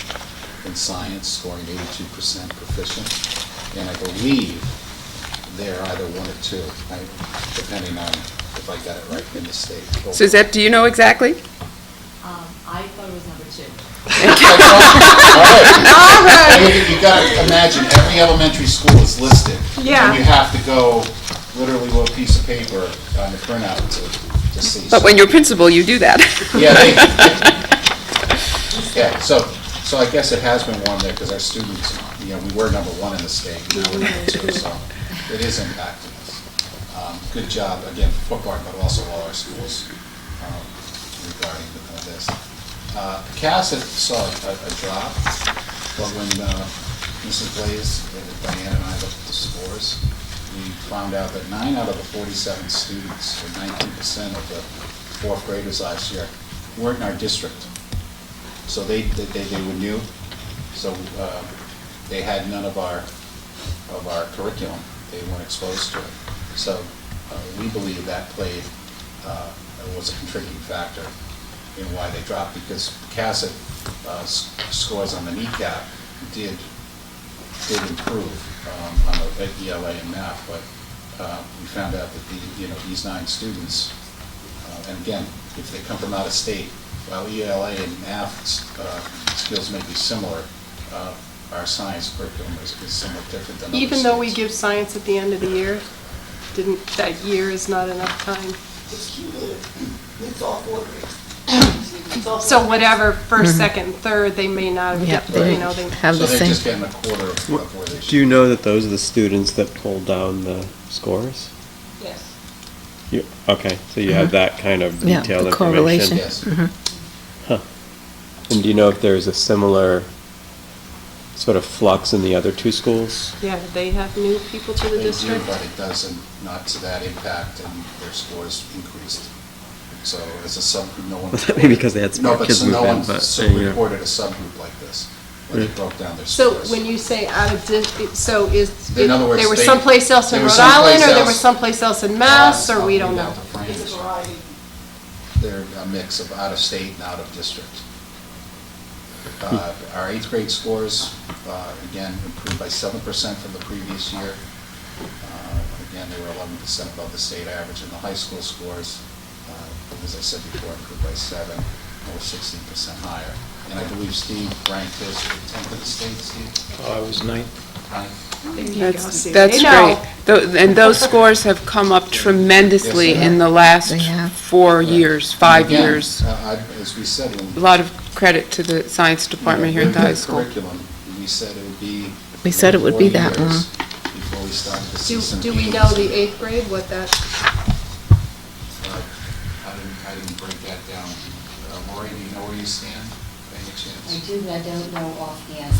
in science, scoring 82% proficient. And I believe they're either 1 or 2, depending on if I got it right in the state. Suzette, do you know exactly? I thought it was number 2. All right. You gotta imagine, every elementary school is listed. Yeah. And you have to go literally with a piece of paper on the printout to see. But when you're principal, you do that. Yeah, yeah, so I guess it has been one there, because our students, we were number 1 in the state, now we're number 2, so it is impacting us. Good job, again, for Fort Barton, but also all our schools regarding this. Cass saw a drop, but when Mrs. Blaze and Diane and I looked at the scores, we found out that 9 out of the 47 students, or 19% of the 4th graders last year, weren't in our district. So they were new, so they had none of our curriculum. They weren't exposed to it. So we believe that was a contributing factor in why they dropped, because Cassett scores on the kneecap did improve on the ELA and math, but we found out that these 9 students, and again, if they come from out of state, while ELA and math skills may be similar, our science curriculum is somewhat different than other Even though we states. give science at the end of the year, that year is not enough time. It's all 4 grades. So whatever, first, second, third, they may not Yeah, get, they they. have the So they're same. just getting a quarter of where they should. Do you know that those are the students that pulled down the scores? Yes. Okay, so you have that kind of Yeah, detailed the information? correlation. Yes. Huh. And do you know if there's a similar sort of flux in the other 2 schools? Yeah, they have new people to the They do, district. but it doesn't, not to that impact, and their scores increased. So as a subgroup, no one. Maybe because they had smart kids No, move but no in, one but, reported a subgroup like this, when they broke down their So scores. when you say out of so In other words, they were they- someplace else in they were Rhode Island, someplace or they were else. someplace else in Mass, or I'll we leave don't that know? to Fran. They're a mix of out of state and out of district. Our 8th grade scores, again, improved by 7% from the previous year. Again, they were 11% above the state average, and the high school scores, as I said before, improved by 7, or 16% higher. And I believe Steve ranked his 10th in the state, Steve? I was 9th. There you go, see, That's they know. great. And those scores have come up tremendously Yes, they in have. the last They have. 4 years, 5 Again, years. As we said, A lot of credit to the science department here at the high school. Curriculum, we said it would be. We said it would be 4 that years long. Before we started to see some. Do we gains. know the 8th grade, what that, I didn't break that down. Lori, do you know where you stand, by any chance? I do, I don't know offhand.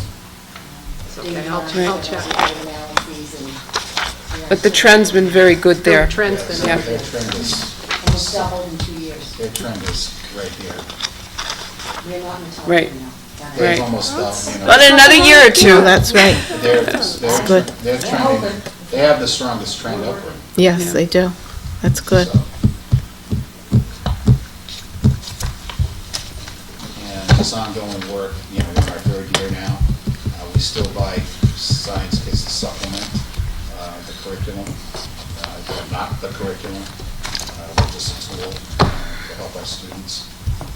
it's okay, I'll check. But the trend's been very good there. The trend's been Yeah. up. Their trend is, Almost doubled in 2 years. their trend is right here. We're not in the top Right. 10 now. They've Right. almost, But in another year or Oh, two. that's right. they're good. They're trending, they have the strongest trend upward. Yes, they do. That's good. So. And this ongoing work, we're in our 3rd year now. We still buy science kits to supplement the curriculum, not the curriculum, but just a tool to help our students.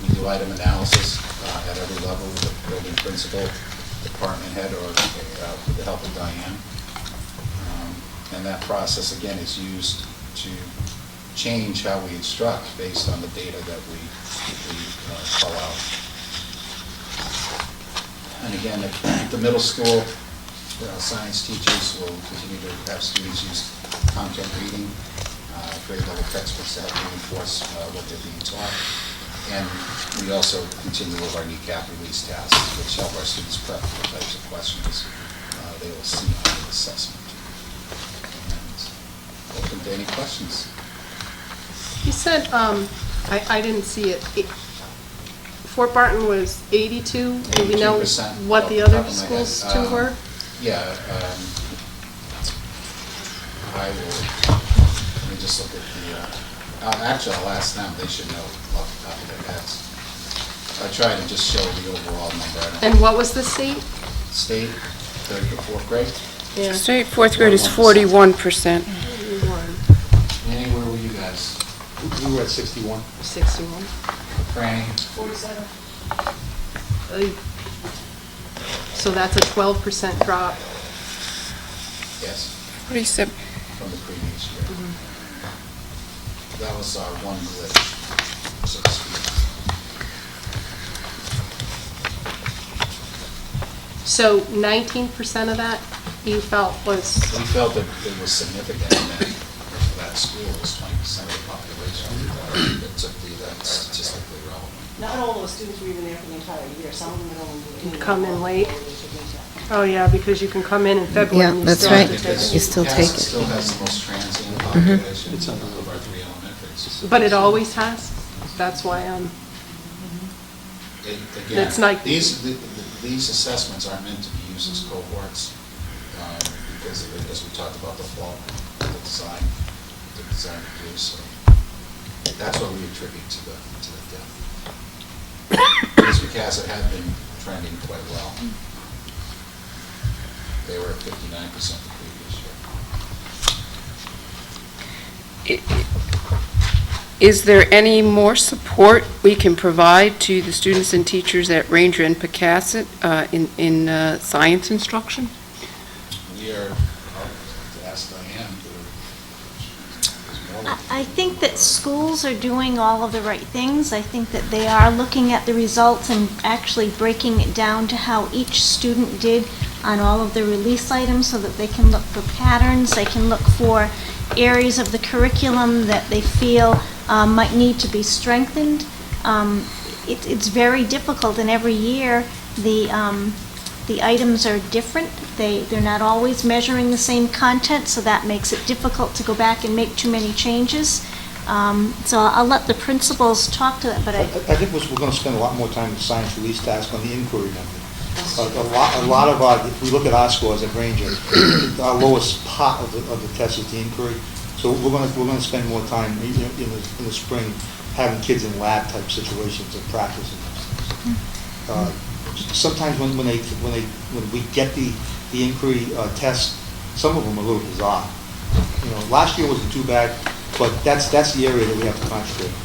We do item analysis at every level with the building principal, department head, or with the help of Diane. And that process, again, is used to change how we instruct based on the data that we pull out. And again, at the middle school, science teachers will continue to have students use content reading, grade level textbooks that reinforce what they're being taught. And we also continue with our kneecap release tasks, which help our students prep for the types of questions they will see on the assessment. And open to any questions. You said, I didn't see it. Fort Barton was 82. Do we know 82% what the off the other top of my schools head. too were? Yeah, I will, let me just look at the, actually I'll ask them, they should know off the top of their heads. I try to just show the overall number. I don't- And what was the state? State, third to fourth grade? Yeah. State fourth grade is 41%. Annie, where were you guys? We were at 61. 61. Franny? 47. So that's a 12% drop. Yes, 47. from the previous year. That was our one glitch, so to speak. So 19% of that you felt was, We felt that it was significant in that school was 20% of the population that took that statistically relevant. Not all those students were even there for the entire year. Some of them had only come in late? Oh, yeah, because you can come in February Yeah, and you that's still have right. to take it. You still take Castle it. still has the most transient population of our three elementaries. But it always has? That's why I'm, Again, It's like- these assessments aren't meant to be used as cohorts, because as we talked about the flow, the design to do, so that's what we attribute to the depth. East Casa had been trending quite well. They were at 59% the previous year. Is there any more support we can provide to the students and teachers at Ranger and Pecasset in science instruction? We are, to ask Diane, I think that schools are doing all of the right things. I think that they are looking at the results and actually breaking it down to how each student did on all of the release items so that they can look for patterns, they can look for areas of the curriculum that they feel might need to be strengthened. It's very difficult, and every year the items are different. They're not always measuring the same content, so that makes it difficult to go back and make too many changes. So I'll let the principals talk to that, but I think we're going to spend a lot more time with science release task on the inquiry method. A lot of our, if we look at our scores at Ranger, our lowest part of the test is the inquiry. So we're going to spend more time in the spring having kids in lab type situations and practicing those things. Sometimes when we get the inquiry test, some of them are a little bizarre. Last year wasn't too bad, but that's the area that we have to concentrate on.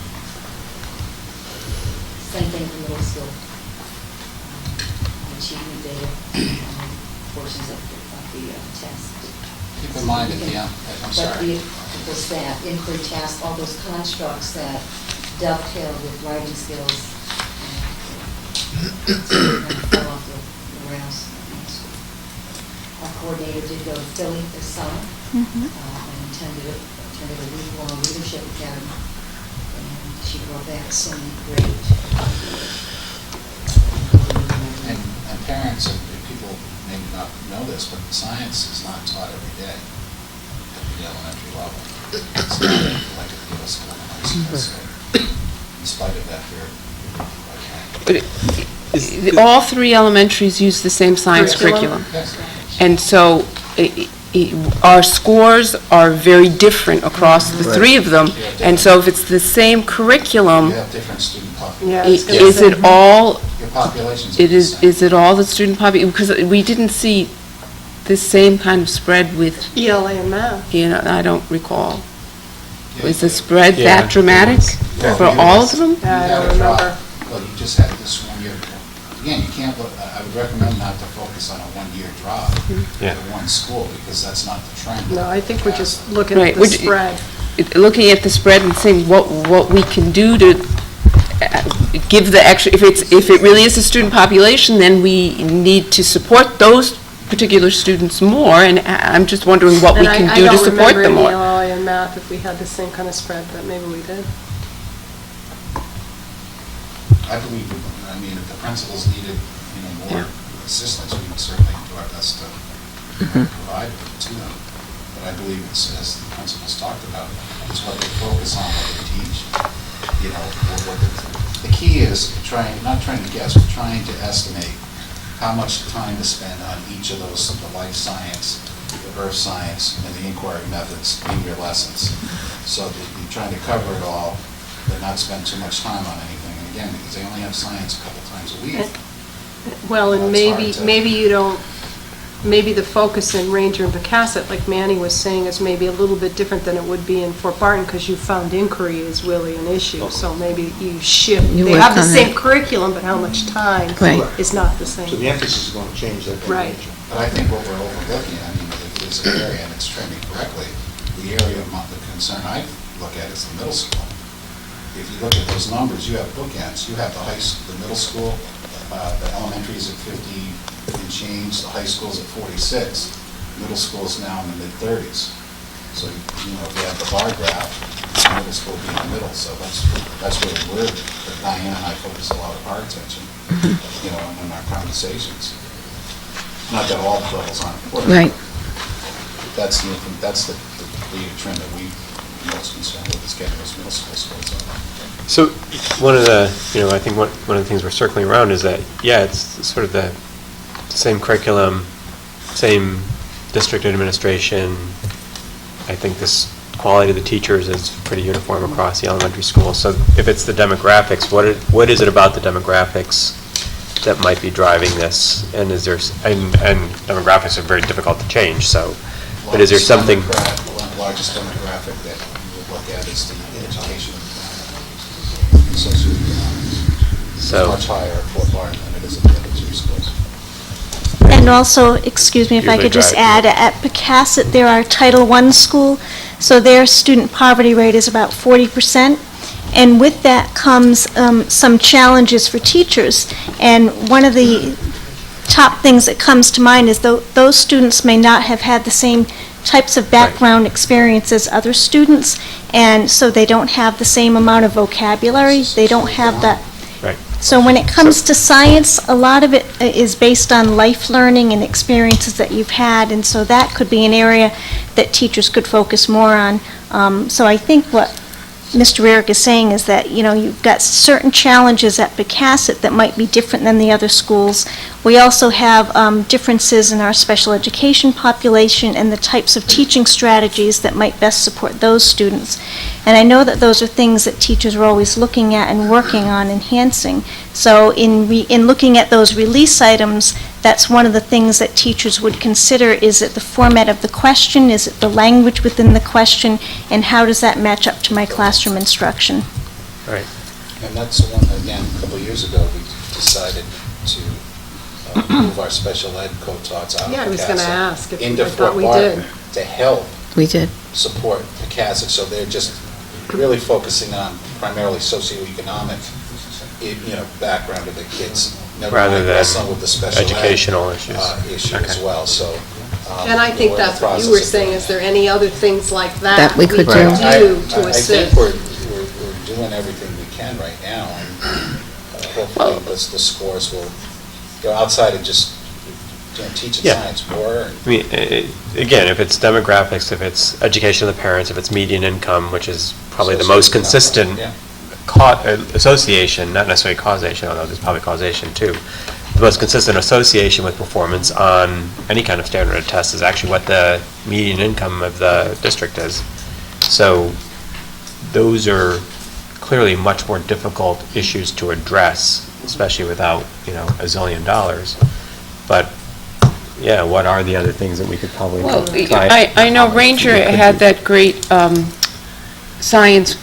Same thing for middle school. Achievement data, portions of the test. Keep in mind that I'm sorry. But the staff, inquiry task, all those constructs that dovetail with writing skills, fell off the rails. Our coordinator did go to Philly this summer, and attended a week-long leadership academy, and she brought back some great And parents and people may not know this, but science is not taught every day at the elementary level. It's not like at middle school and high school, so in spite of that, But all three elementaries use the same science curriculum. Yes. And so our scores are very different across the three of them. And so if it's the same curriculum, You have different student Yeah, populations. is it all, Your populations. is it all the student population? Because we didn't see the same kind of spread with, ELA and math. I don't recall. Was the spread that dramatic for all of them? Yeah, I don't remember. Well, you just had this 1 year. Again, you can't, I would recommend not to focus on a 1 year drop Yeah. for one school, because that's not the trend. No, I think we're just looking Right, at the spread. looking at the spread and saying what we can do to give the extra, if it really is a student population, then we need to support those particular students more, and I'm just wondering what we can do to support them more. And I don't remember in ELA and math if we had the same kind of spread, but maybe we did. I believe, I mean, if the principals needed, more assistance, we would certainly do our best to provide it to them. But I believe it's, as the principals talked about, it's what they focus on, what they teach. The key is not trying to guess, but trying to estimate how much time to spend on each of those, the life science, the earth science, and the inquiry methods in your lessons. So that you're trying to cover it all, but not spend too much time on anything. And again, because they only have science a couple times a week. Well, and It's hard to- maybe you don't, maybe the focus in Ranger and Pecasset, like Manny was saying, is maybe a little bit different than it would be in Fort Barton, because you found inquiry is really an issue, so maybe you shift. You They work have the on same that. curriculum, but how much time Right. is not the same. So the emphasis is going to change that. Right. But I think what we're overlooking, I mean, if there's an area, and it's trending correctly, the area of the concern I look at is the middle school. If you look at those numbers, you have bookends. You have the middle school, the elementary is at 50 and change, the high school's at 46. Middle school is now in the mid-30s. So, if you have the bar graph, the middle school being the middle. So that's where Diane and I focus a lot of our attention, in our conversations. Not that all the levels aren't important. Right. That's the trend that we most concerned with, is getting those middle school scores up. So one of the, I think one of the things we're circling around is that, it's sort of the same curriculum, same district administration. I think this quality of the teachers is pretty uniform across the elementary schools. So if it's the demographics, what is it about the demographics that might be driving this? And is there, and demographics are very difficult to change, so, but is there something? The largest demographic that you would look at is the education and socioeconomics. It's much higher at Fort Barton than it is at the other two schools. And also, excuse me if I could just add, at Pecasset, there are Title I school, so their student poverty rate is about 40%. And with that comes some challenges for teachers. And one of the top things that comes to mind is those students may not have had the same types of background experience as other students, and so they don't have the same amount of vocabulary, they don't have that. Right. So when it comes to science, a lot of it is based on life learning and experiences that you've had, and so that could be an area that teachers could focus more on. So I think what Mr. Eric is saying is that, you've got certain challenges at Pecasset that might be different than the other schools. We also have differences in our special education population and the types of teaching strategies that might best support those students. And I know that those are things that teachers are always looking at and working on enhancing. So in looking at those release items, that's one of the things that teachers would consider. Is it the format of the question? Is it the language within the question? And how does that match up to my classroom instruction? Right. And that's the one, again, a couple of years ago, we decided to move our special ed co-tots out of Yeah, I was going to Pecasset ask if into I thought Fort we Barton did. to help We did. support Pecasset. So they're just really focusing on primarily socioeconomic, background of the kids. Never Rather mind than wrestling with the special ed, educational issues. issue as Okay. well. So. And I think we're in the that's what you process were of saying, doing is there any other things like That that we could do. to I assist? think we're doing everything we can right now, and hopefully the scores will go outside of just teaching Yeah. science more. I mean, again, if it's demographics, if it's education of the parents, if it's median income, which is probably the most consistent Yeah. association, not necessarily causation, although there's probably causation too. The most consistent association with performance on any kind of standardized test is actually what the median income of the district is. So those are clearly much more difficult issues to address, especially without, a zillion dollars. But, yeah, what are the other things that we could probably try? I know Ranger had that great science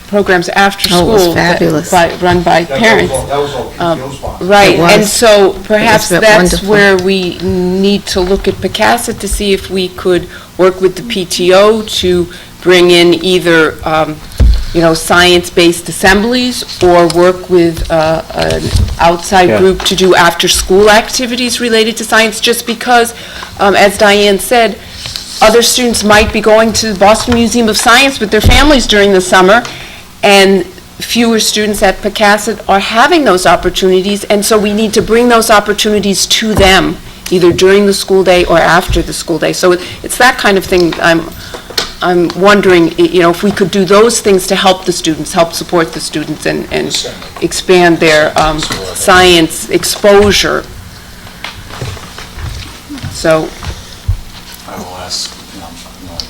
programs after Oh, it was school. fabulous. Run by parents. That was all PTO sponsored. Right, It was. and so perhaps It was that's wonderful. where we need to look at Pecasset to see if we could work with the PTO to bring in either, science-based assemblies or work with an outside Yeah. group to do after-school activities related to science, just because, as Diane said, other students might be going to the Boston Museum of Science with their families during the summer, and fewer students at Pecasset are having those opportunities, and so we need to bring those opportunities to them, either during the school day or after the school day. So it's that kind of thing I'm wondering, if we could do those things to help the students, help support the students, and expand their science exposure. So I will ask,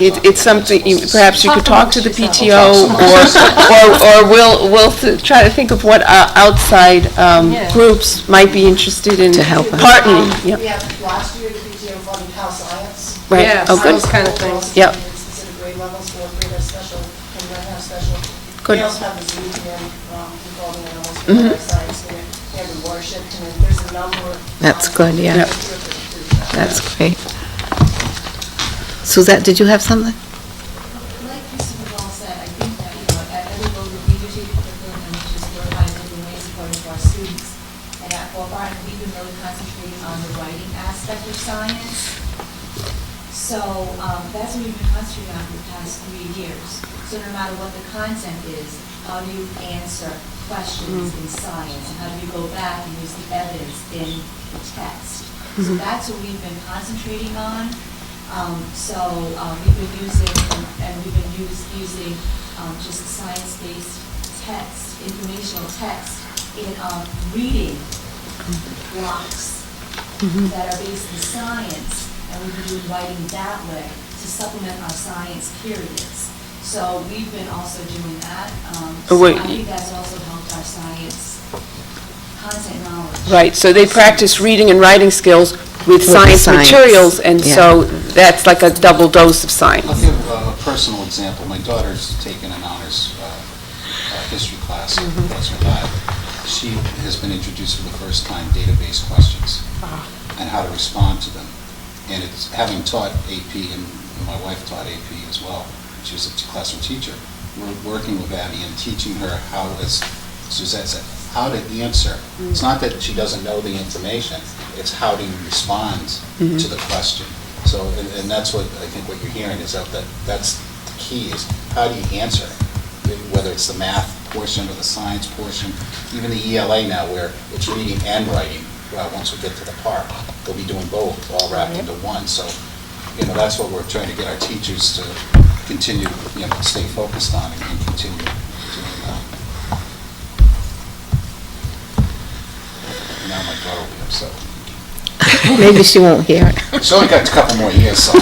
it's something, perhaps you could talk to the PTO, or we'll try to think of what outside groups might be interested in To help us. partnering. Yep. Yeah, last year the PTO funded house science. Right. Yeah, Oh, good. those kind of things. Yep. Specific grade levels, fourth graders special, kindergarten special. Good. We also have the zoo and, we call them animals, Mhm. life science, and the watershed, and there's a number of. That's good, yeah. Yep. That's great. Suzette, did you have something? Like Mr. McDowell said, I think that, at every level, we do take curriculum and we just work on different ways according to our students. And at Fort Barton, we've been really concentrating on the writing aspect of science. So that's what we've been concentrating on for the past 3 years. So no matter what the content is, how do you answer questions in science? And how do you go back and use the evidence in the text? So that's what we've been concentrating on. We've been using, using just science-based text, informational text in reading blocks that are based in science, and we've been doing writing that way to supplement our science periods. So we've been also doing that. I think that's also helped our science content knowledge. Right, so they practice reading and writing skills with science science, materials, and yeah. so that's like a double dose of science. I'll give a personal example. My daughter's taken an honors history class at Western High. She has been introduced for the first time database questions and how to respond to them. And it's having taught AP, and my wife taught AP as well. She was a classroom teacher. We're working with Abby and teaching her how, as Suzette said, how to answer. It's not that she doesn't know the information, it's how do you respond to the question. So, and that's what, I think what you're hearing is that's the key, is how do you answer? Whether it's the math portion or the science portion, even the ELA now where it's reading and writing, once we get to the park, they'll be doing both, all wrapped into one. So, that's what we're trying to get our teachers to continue, stay focused on and continue doing that. Now my daughter will be upset. Maybe she won't hear it. She's only got a couple more years, so.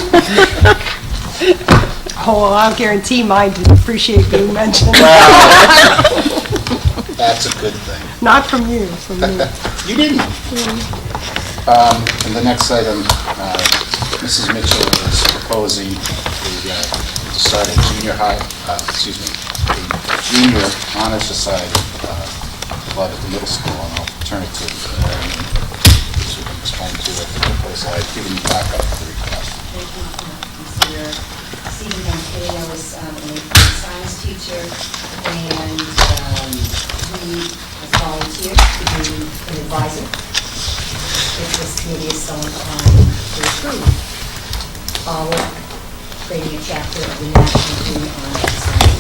Oh, well, I'll guarantee mine didn't appreciate being mentioned. That's a good thing. Not from you, from me. You didn't. And the next item, Mrs. Mitchell is proposing to start a junior honor society club at the middle school, and I'll turn it to Erin, so we can explain to it the proposal. I've given you back up the request. Thank you, Mr. Stephen Monteo is a science teacher, and he has volunteered to be an advisor if this committee is so inclined to approve our creating a chapter of the National Junior Honor Society.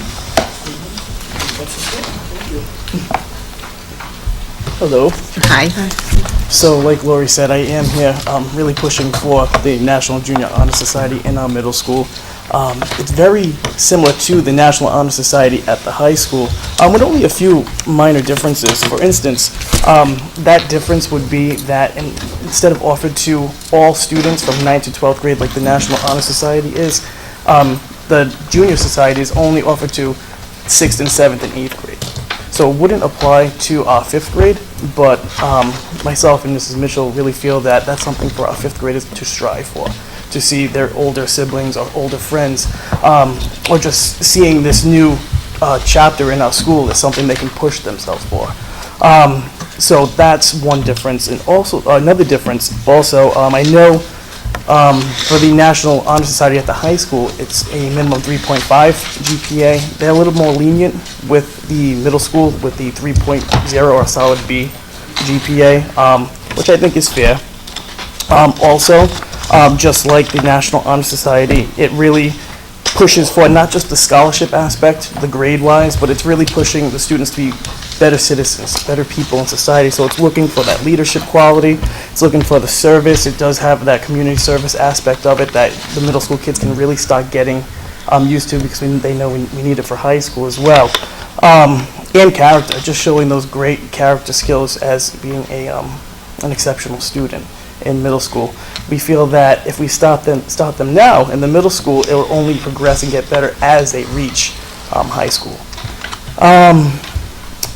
Stephen, what's the story? Thank you. Hello. Hi. So like Lori said, I am here really pushing for the National Junior Honor Society in our middle school. It's very similar to the National Honor Society at the high school, with only a few minor differences. For instance, that difference would be that instead of offered to all students from 9th to 12th grade like the National Honor Society is, the Junior Society is only offered to 6th and 7th and 8th grade. So it wouldn't apply to our 5th grade, but myself and Mrs. Mitchell really feel that that's something for our 5th graders to strive for, to see their older siblings or older friends, or just seeing this new chapter in our school is something they can push themselves for. So that's one difference. And also, another difference, also, I know For the National Honor Society at the high school, it's a minimum 3.5 GPA. They're a little more lenient with the middle school with the 3.0 or solid B GPA, which I think is fair. Also, just like the National Honor Society, it really pushes for not just the scholarship aspect, the grade-wise, but it's really pushing the students to be better citizens, better people in society. So it's looking for that leadership quality, it's looking for the service. It does have that community service aspect of it that the middle school kids can really start getting used to, because they know we need it for high school as well. And character, just showing those great character skills as being an exceptional student in middle school. We feel that if we start them now in the middle school, it will only progress and get better as they reach high school.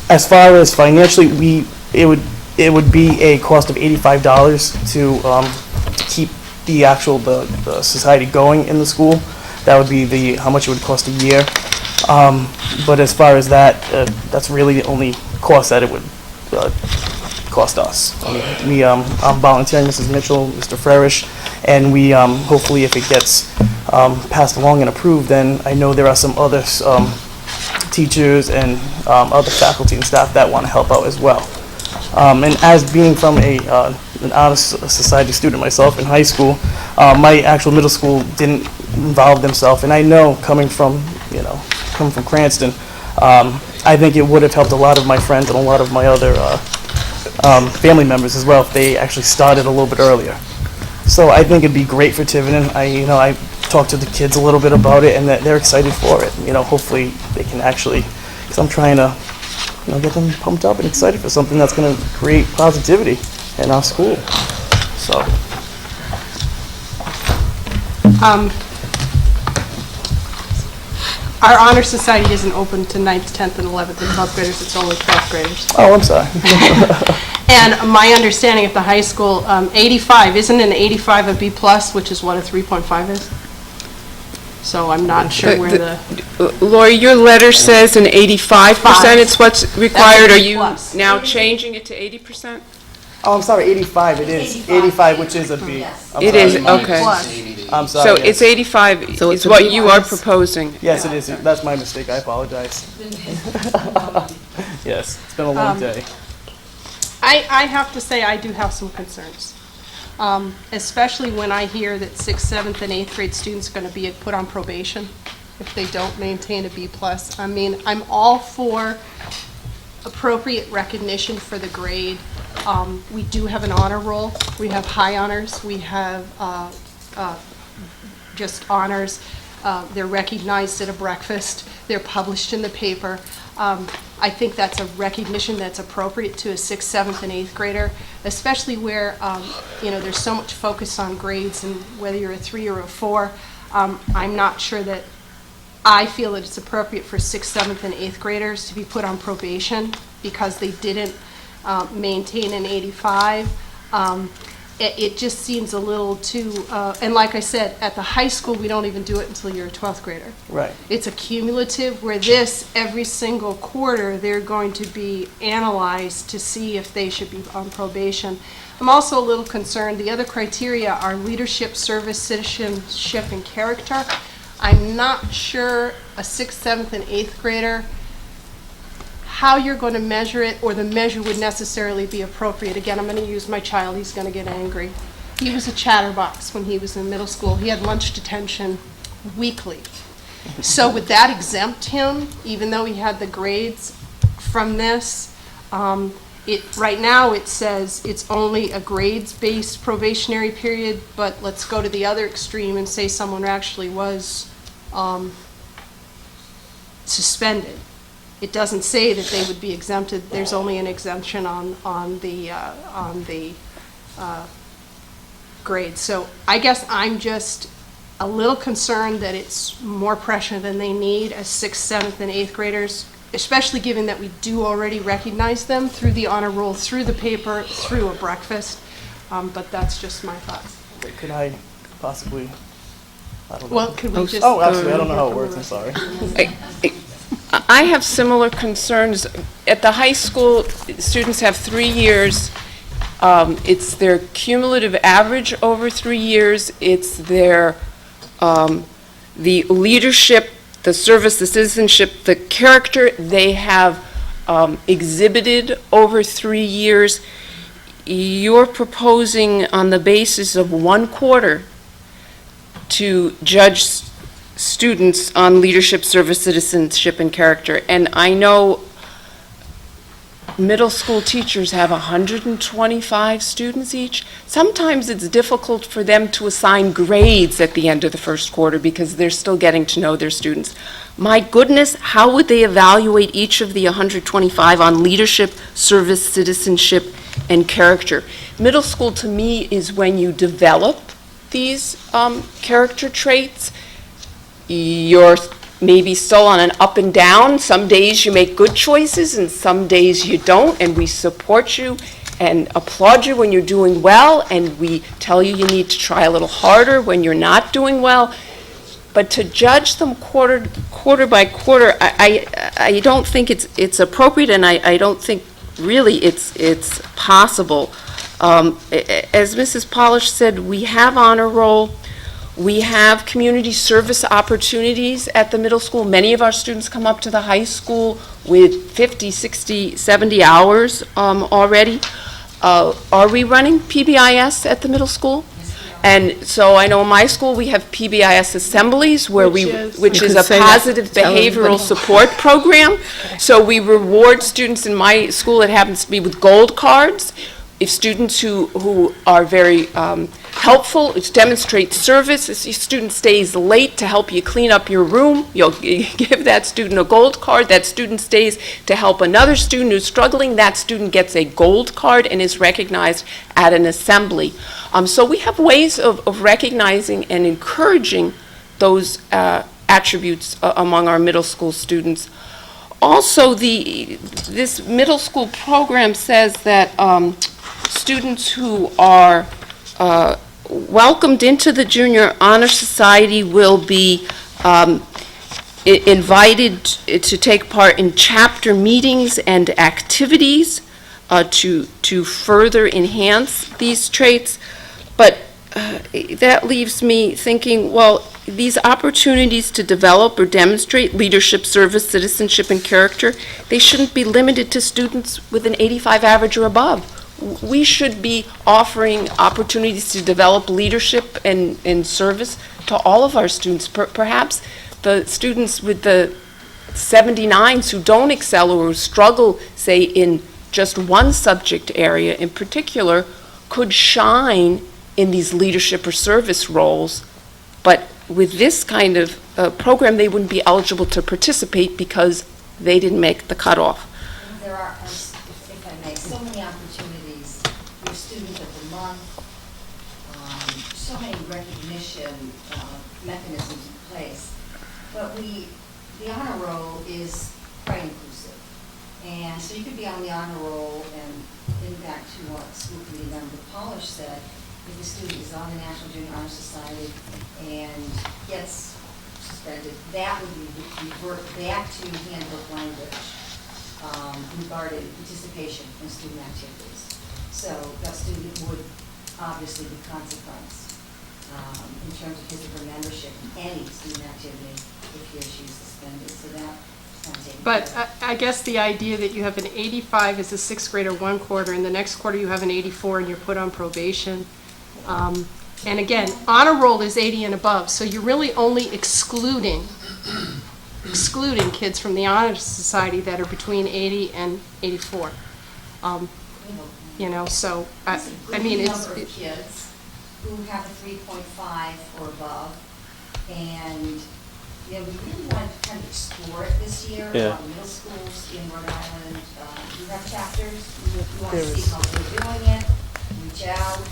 As far as financially, it would be a cost of $85 to keep the society going in the school. That would be how much it would cost a year. But as far as that, that's really the only cost that it would cost us. I'm volunteering, Mrs. Mitchell, Mr. Frerish, and we hopefully, if it gets passed along and approved, then I know there are some other teachers and other faculty and staff that want to help out as well. And as being from an honor society student myself in high school, my actual middle school didn't involve themselves, and I know coming from Cranston, I think it would have helped a lot of my friends and a lot of my other family members as well if they actually started a little bit earlier. So I think it'd be great for Tiverton. I talked to the kids a little bit about it, and they're excited for it. Hopefully they can actually, because I'm trying to get them pumped up and excited for something that's going to create positivity in our school. So. Our Honor Society isn't open to 9th, 10th, and 11th, and 12th graders. It's only 12th graders. Oh, I'm sorry. And my understanding at the high school, 85, isn't an 85 a B+, which is what a 3.5 is? So I'm not sure where the... Lori, your letter says an 85% is what's required. Are you plus. now changing it to 80%? Oh, I'm sorry, 85, it is. 85, which is a B. Yes. I'm It sorry, is, my- okay. I'm sorry. So yes. it's 85 So is it's a what B you are plus? proposing. Yes, it is. That's my mistake. I apologize. Yes, it's been a long day. I have to say I do have some concerns, especially when I hear that 6th, 7th, and 8th grade students are going to be put on probation if they don't maintain a B+. I mean, I'm all for appropriate recognition for the grade. We do have an honor roll. We have high honors. We have just honors. They're recognized at a breakfast. They're published in the paper. I think that's a recognition that's appropriate to a 6th, 7th, and 8th grader, especially where there's so much focus on grades and whether you're a 3 or a 4. I'm not sure that I feel that it's appropriate for 6th, 7th, and 8th graders to be put on probation because they didn't maintain an 85. It just seems a little too, and like I said, at the high school, we don't even do it until you're a 12th grader. Right. It's a cumulative, where this, every single quarter, they're going to be analyzed to see if they should be on probation. I'm also a little concerned, the other criteria are leadership, service, citizenship, and character. I'm not sure a 6th, 7th, and 8th grader, how you're going to measure it, or the measure would necessarily be appropriate. Again, I'm going to use my child. He's going to get angry. He was a chatterbox when he was in middle school. He had lunch detention weekly. So would that exempt him, even though he had the grades from this? Right now it says it's only a grades-based probationary period, but let's go to the other extreme and say someone actually was suspended. It doesn't say that they would be exempted. There's only an exemption on the grade. So I guess I'm just a little concerned that it's more pressure than they need as 6th, 7th, and 8th graders, especially given that we do already recognize them through the honor roll, through the paper, through a breakfast. But that's just my thoughts. Wait, could I possibly, I don't know. Well, could we just... Oh, actually, I don't know how it works, I'm sorry. I have similar concerns. At the high school, students have 3 years It's their cumulative average over 3 years. It's their, the leadership, the service, the citizenship, the character they have exhibited over 3 years. You're proposing on the basis of 1 quarter to judge students on leadership, service, citizenship, and character. And I know middle school teachers have 125 students each. Sometimes it's difficult for them to assign grades at the end of the first quarter because they're still getting to know their students. My goodness, how would they evaluate each of the 125 on leadership, service, citizenship, and character? Middle school to me is when you develop these character traits. You're maybe still on an up and down. Some days you make good choices and some days you don't, and we support you and applaud you when you're doing well, and we tell you you need to try a little harder when you're not doing well. But to judge them quarter by quarter, I don't think it's appropriate, and I don't think really it's possible. As Mrs. Polish said, we have honor roll. We have community service opportunities at the middle school. Many of our students come up to the high school with 50, 60, 70 hours already. Are we running PBIS at the middle school? And so I know in my school we have PBIS assemblies where which is a positive behavioral support program. So we reward students. In my school it happens to be with gold cards. If students who are very helpful, demonstrate service, if a student stays late to help you clean up your room, you'll give that student a gold card. That student stays to help another student who's struggling, that student gets a gold card and is recognized at an assembly. So we have ways of recognizing and encouraging those attributes among our middle school students. Also, this middle school program says that students who are welcomed into the Junior Honor Society will be invited to take part in chapter meetings and activities to further enhance these traits. But that leaves me thinking, well, these opportunities to develop or demonstrate leadership, service, citizenship, and character, they shouldn't be limited to students with an 85 average or above. We should be offering opportunities to develop leadership and service to all of our students. Perhaps the students with the 79s who don't excel or struggle, say, in just one subject area in particular, could shine in these leadership or service roles. But with this kind of program, they wouldn't be eligible to participate because they didn't make the cutoff. There are, if I may, so many opportunities. Your Student of the Month, so many recognition mechanisms in place. But the honor roll is quite inclusive. And so you could be on the honor roll, and getting back to what School Committee Member Polish said, if the student is on the National Junior Honor Society and gets suspended, that would revert back to handbook language regarding participation in student activities. So that student would obviously be consequenced in terms of his or her membership in any student activity if he or she is suspended. So that kind of taken But care of. I guess the idea that you have an 85 as a sixth grader one quarter, and the next quarter you have an 84 and you're put on probation. And again, honor roll is 80 and above, so you're really only excluding kids from the honor society that are between 80 and 84. You know, so I mean, it's Number of kids who have a 3.5 or above, and we really wanted to kind of explore it this year. Yeah. Middle schools in Rhode Island, we have chapters. We want to see how they're doing it, reach out.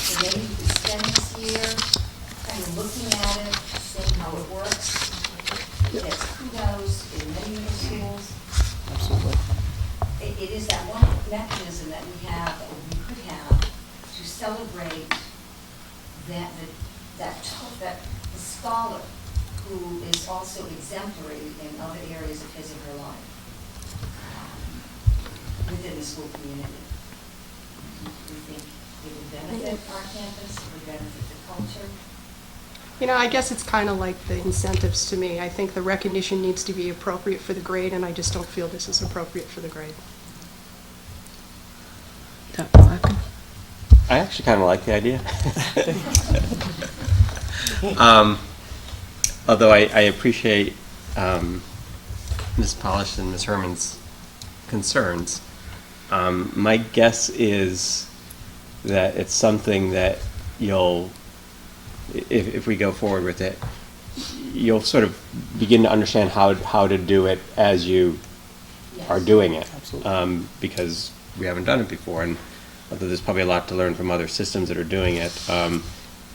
So maybe we could spend this year kind of looking at it, seeing how it works. Yes, kudos in many middle schools. Absolutely. It is that one mechanism that we have, that we could have, to celebrate the scholar who is also exemplary in other areas of his or her life within the school community. we think it would benefit our campus, it would benefit the culture. You know, I guess it's kind of like the incentives to me. I think the recognition needs to be appropriate for the grade, and I just don't feel this is appropriate for the grade. Dr. Larkin? I actually kind of like the idea. Although I appreciate Ms. Polish and Ms. Herman's concerns. My guess is that it's something that you'll, if we go forward with it, you'll sort of begin to understand how to do it as you are doing it. Because we haven't done it before, and although there's probably a lot to learn from other systems that are doing it,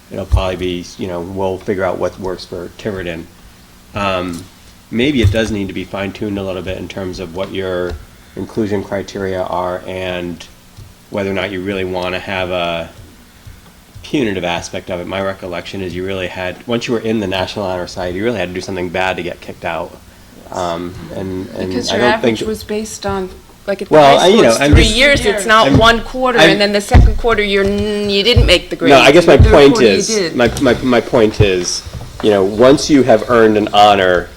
it'll probably be, we'll figure out what works for Tiverton. Maybe it does need to be fine-tuned a little bit in terms of what your inclusion criteria are and whether or not you really want to have a punitive aspect of it. My recollection is you really had, once you were in the National Honor Society, you really had to do something bad to get kicked out. And Because I your don't average think was based on, like at the Well, high school, it's I'm 3 just- years, it's not I'm- one quarter, I'm- and then the second quarter, you didn't make the grade. No, I guess my The third point quarter you is, did. my point is, once you have earned an honor,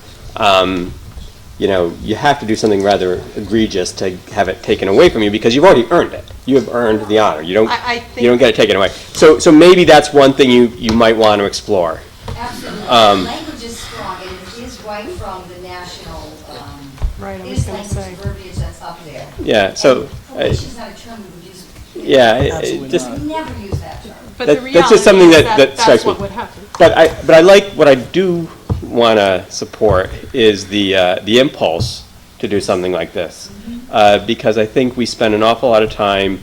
you have to do something rather egregious to have it taken away from you because you've already earned it. You have earned the honor. You don't get it taken away. So maybe that's one thing you might want to explore. Absolutely. The language is strong, and it is right from the national, Right, I was is gonna say. language verbiage that's up there. Yeah, so, Probation's not a term we would use. yeah, it just, We never use that term. But the that's just something reality is that strikes that's me. what would happen. But I like, what I do want to support is the impulse to do something like this. Because I think we spend an awful lot of time,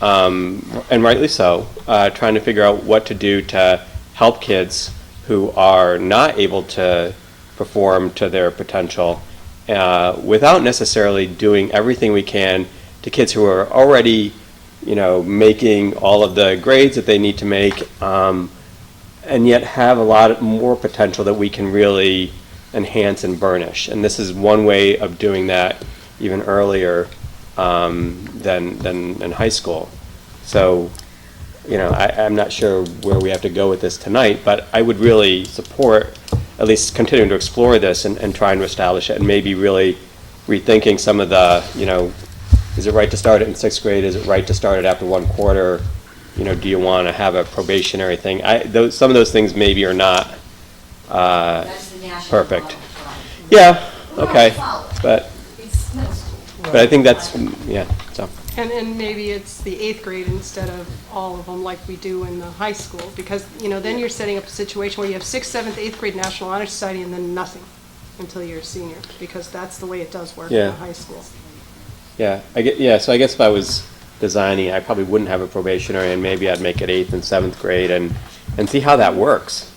and rightly so, trying to figure out what to do to help kids who are not able to perform to their potential, without necessarily doing everything we can to kids who are already, making all of the grades that they need to make, and yet have a lot more potential that we can really enhance and burnish. And this is one way of doing that even earlier than in high school. So, I'm not sure where we have to go with this tonight, but I would really support at least continuing to explore this and trying to establish it, and maybe really rethinking some of the, is it right to start it in 6th grade? Is it right to start it after 1 quarter? Do you want to have a probationary thing? Some of those things maybe are not That's the national perfect. model. Yeah, We don't okay, follow it. but It's middle school. I think that's, yeah, so. And maybe it's the 8th grade instead of all of them like we do in the high school, because, then you're setting up a situation where you have 6th, 7th, 8th grade National Honor Society and then nothing until you're a senior, because that's the way it does work in Yeah. the high school. Yeah, so I guess if I was designing, I probably wouldn't have a probationary, and maybe I'd make it 8th and 7th grade and see how that works.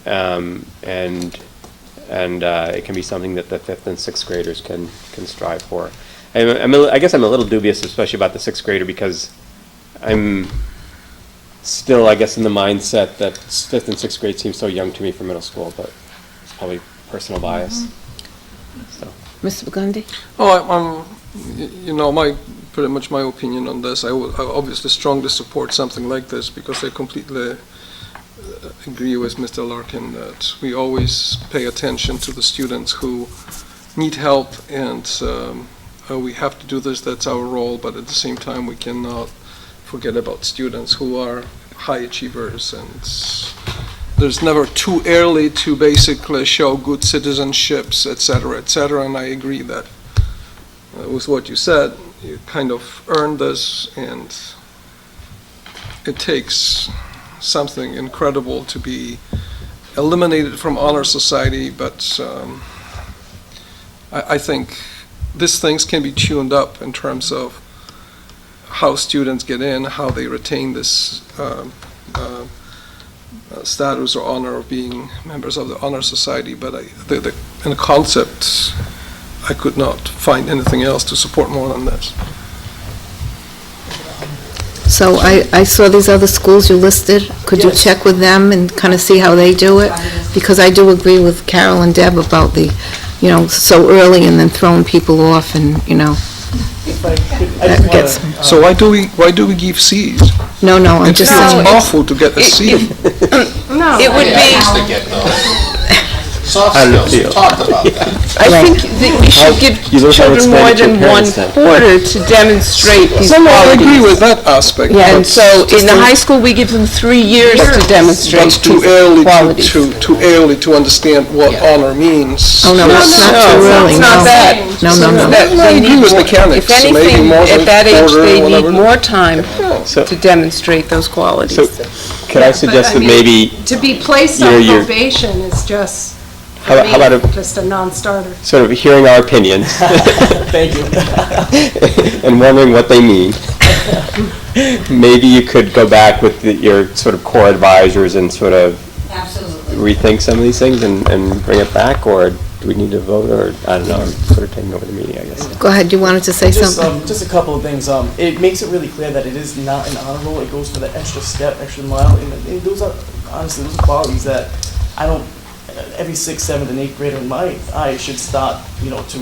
And it can be something that the 5th and 6th graders can strive for. I guess I'm a little dubious, especially about the 6th grader, because I'm still, I guess, in the mindset that 5th and 6th grade seems so young to me for middle school, but it's probably personal bias. So. Mr. Burgundy? Pretty much my opinion on this. I obviously strongly support something like this because I completely agree with Mr. Larkin that we always pay attention to the students who need help, and we have to do this. That's our role, but at the same time we cannot forget about students who are high achievers, and there's never too early to basically show good citizenships, etc., and I agree that with what you said, you kind of earned this, and it takes something incredible to be eliminated from honor society, but I think these things can be tuned up in terms of how students get in, how they retain this status or honor of being members of the honor society, but in the concept, I could not find anything else to support more than this. So I saw these other schools you listed. Could you check with them and kind of see how they do it? Because I do agree with Carol and Deb about the, so early and then throwing people off and, if I could, I just Gets- wanna, So why do we give Cs? No, no, I'm It just feels saying. awful to get a C. No. It would Yeah, be, used to get those. Soft How do you skills, we feel? talked about that. I think that we should You give look how children more expensive than one parents then. quarter to demonstrate these No, I agree qualities. with that aspect. And but so in the high school, we give them 3 years to demonstrate That's too these early qualities. too early to understand what honor means. Oh, no, that's not No, true, really, it's not no. that. No, no, no. That I they agree need with more- mechanics, If so maybe anything, more than at that age, quarter, they need whatever. more time So, to demonstrate those qualities. so could I suggest that maybe, To be placed You're- on you're- probation is just, how for how about me, a, just a non-starter. sort of hearing our opinions thank you. and wondering what they mean? Maybe you could go back with your sort of core advisors and sort of Absolutely. rethink some of these things and bring it back, or do we need to vote, or, I don't know, I'm sort of taking over the meeting, I guess. Go ahead, you wanted to say Just, something? just a couple of things. It makes it really clear that it is not an honor roll. It goes for the extra step, extra mile, and those are, honestly, those are qualities that I don't, every 6th, 7th, and 8th grader in my eye should start, to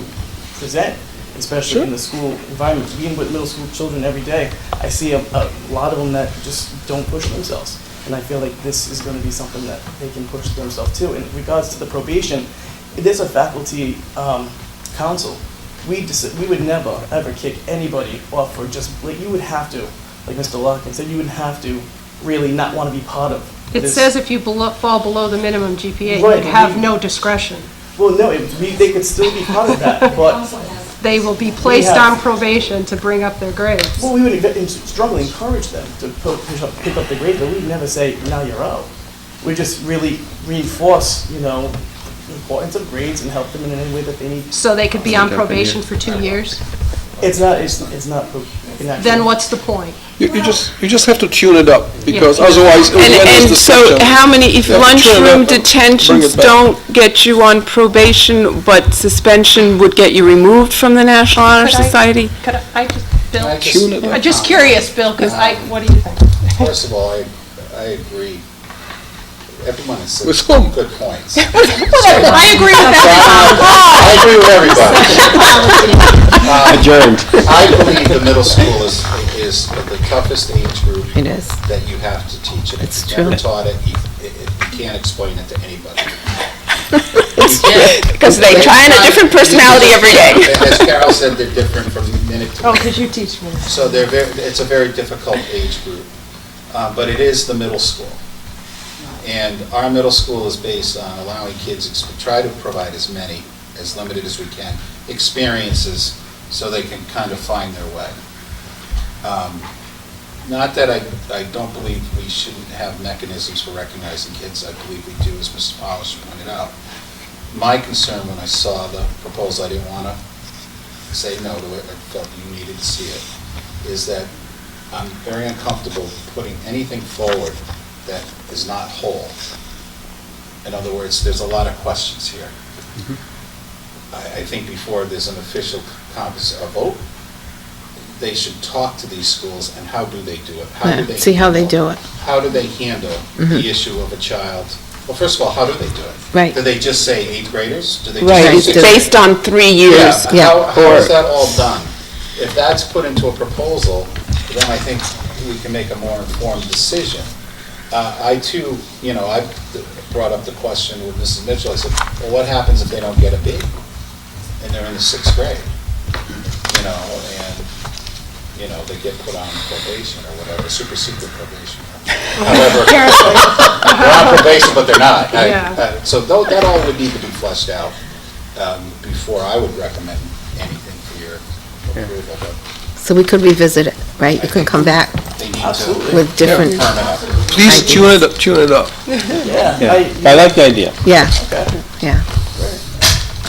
present, especially in the school environment. Being with middle school children every day, I see a lot of them that just don't push themselves. And I feel like this is going to be something that they can push themselves to. In regards to the probation, there's a faculty council. We would never, ever kick anybody off for just, like, you would have to, like Mr. Larkin said, you would have to really not want to be part of It this. says if you fall below the minimum GPA, you Right, would have we- no discretion. Well, no, they could still be part of that, but, They will be placed have- on probation to bring up their grades. well, we would strongly encourage them to pick up the grade, but we'd never say, now you're out. We just really reinforce, the importance of grades and help them in any way that they need. So they could be on probation for 2 years? It's not inactive. Then what's the point? You just have to tune it up, because Yeah. otherwise, it will end as And so deception. how many, if You have to tune it lunchroom up and bring detentions it back. don't get you on probation, but suspension would get you removed from the National Honor Could I- Society? Could I just, Bill? I just- Tune it up. I'm just curious, Bill, because what do you think? First of all, I agree. Everyone has said With whom? good points. I agree with that. I agree with everybody. Adjourned. I believe the middle school is the toughest age group It is. that you have to teach. And if It's you've never true. taught it, you can't explain it to anybody. Because they try on a different personality every day. As Carol said, they're different from minute to Oh, minute. because you teach me. So it's a very difficult age group, but it is the middle school. And our middle school is based on allowing kids, try to provide as limited as we can, experiences so they can kind of find their way. Not that I don't believe we shouldn't have mechanisms for recognizing kids. I believe we do, as Mrs. Polish pointed out. My concern when I saw the proposal, I didn't want to say no to it, I felt you needed to see it, is that I'm very uncomfortable putting anything forward that is not whole. In other words, there's a lot of questions here. I think before there's an official vote, they should talk to these schools, and how do they do it? How do Yeah, they see how they handle- do it. How do they handle the issue of a child? Well, first of all, how do they do it? Right. Do they just say 8th graders? Do they just Right, say it's 6th based on 3 years. Yeah. How is that all done? If that's put into a proposal, then I think we can make a more informed decision. I too, I brought up the question with Mrs. Mitchell. I said, well, what happens if they don't get a B? And they're in the 6th grade, and, they get put on probation or whatever, super secret probation. However, they're on probation, but they're not. Yeah. So that all would need to be fleshed out before I would recommend anything for your approval. But So we could revisit it, right? You can come back they need Absolutely. with different, Please tune it up. Yeah. Yeah, I like the idea. yeah, Okay. yeah.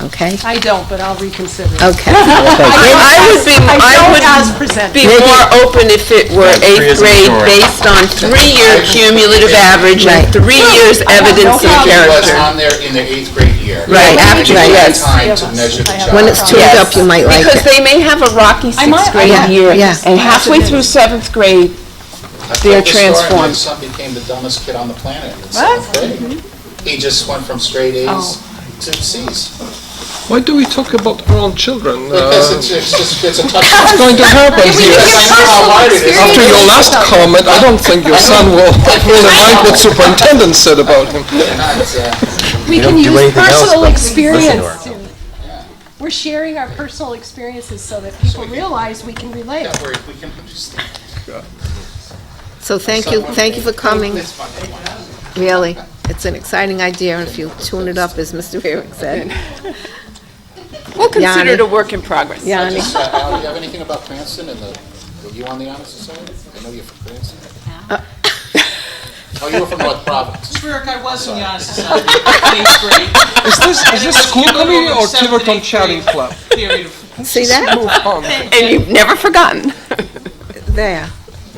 Okay, I don't, but I'll reconsider. okay. I would As presented. be more open if it were 8th grade based on 3-year cumulative average and 3 years evidence of was character. on there in their 8th grade year. Right, after, They had yes. time to measure the child. When it's tuned Yes. up, you might like Because it. they may have a rocky 6th grade Yeah, year, yeah. and halfway through 7th grade, I they're told the story, transformed. My son became the dumbest kid on the planet in 7th grade. He just went from straight A's to C's. Why do we talk about our own children? Because it's a touch. What's going to happen here? After your last comment, I don't think your son will like what superintendent said about him. We can do use anything else personal but experience. listen to We're sharing our personal experiences so that people realize we can relate. That way we can understand. So thank you for coming. Really, it's an exciting idea, and if you tune it up, as Mr. Eric said. We'll consider it Yanni. a work in progress. Yanni. Al, you have anything about Cranston and were you on the Honor Society? I know you're from Cranston. Oh, you were from North Providence. Rick, I was in the Honor Society, eighth grade. Is this school committee or Tiverton Chatting Club? See that? Move on. And you've never forgotten. There.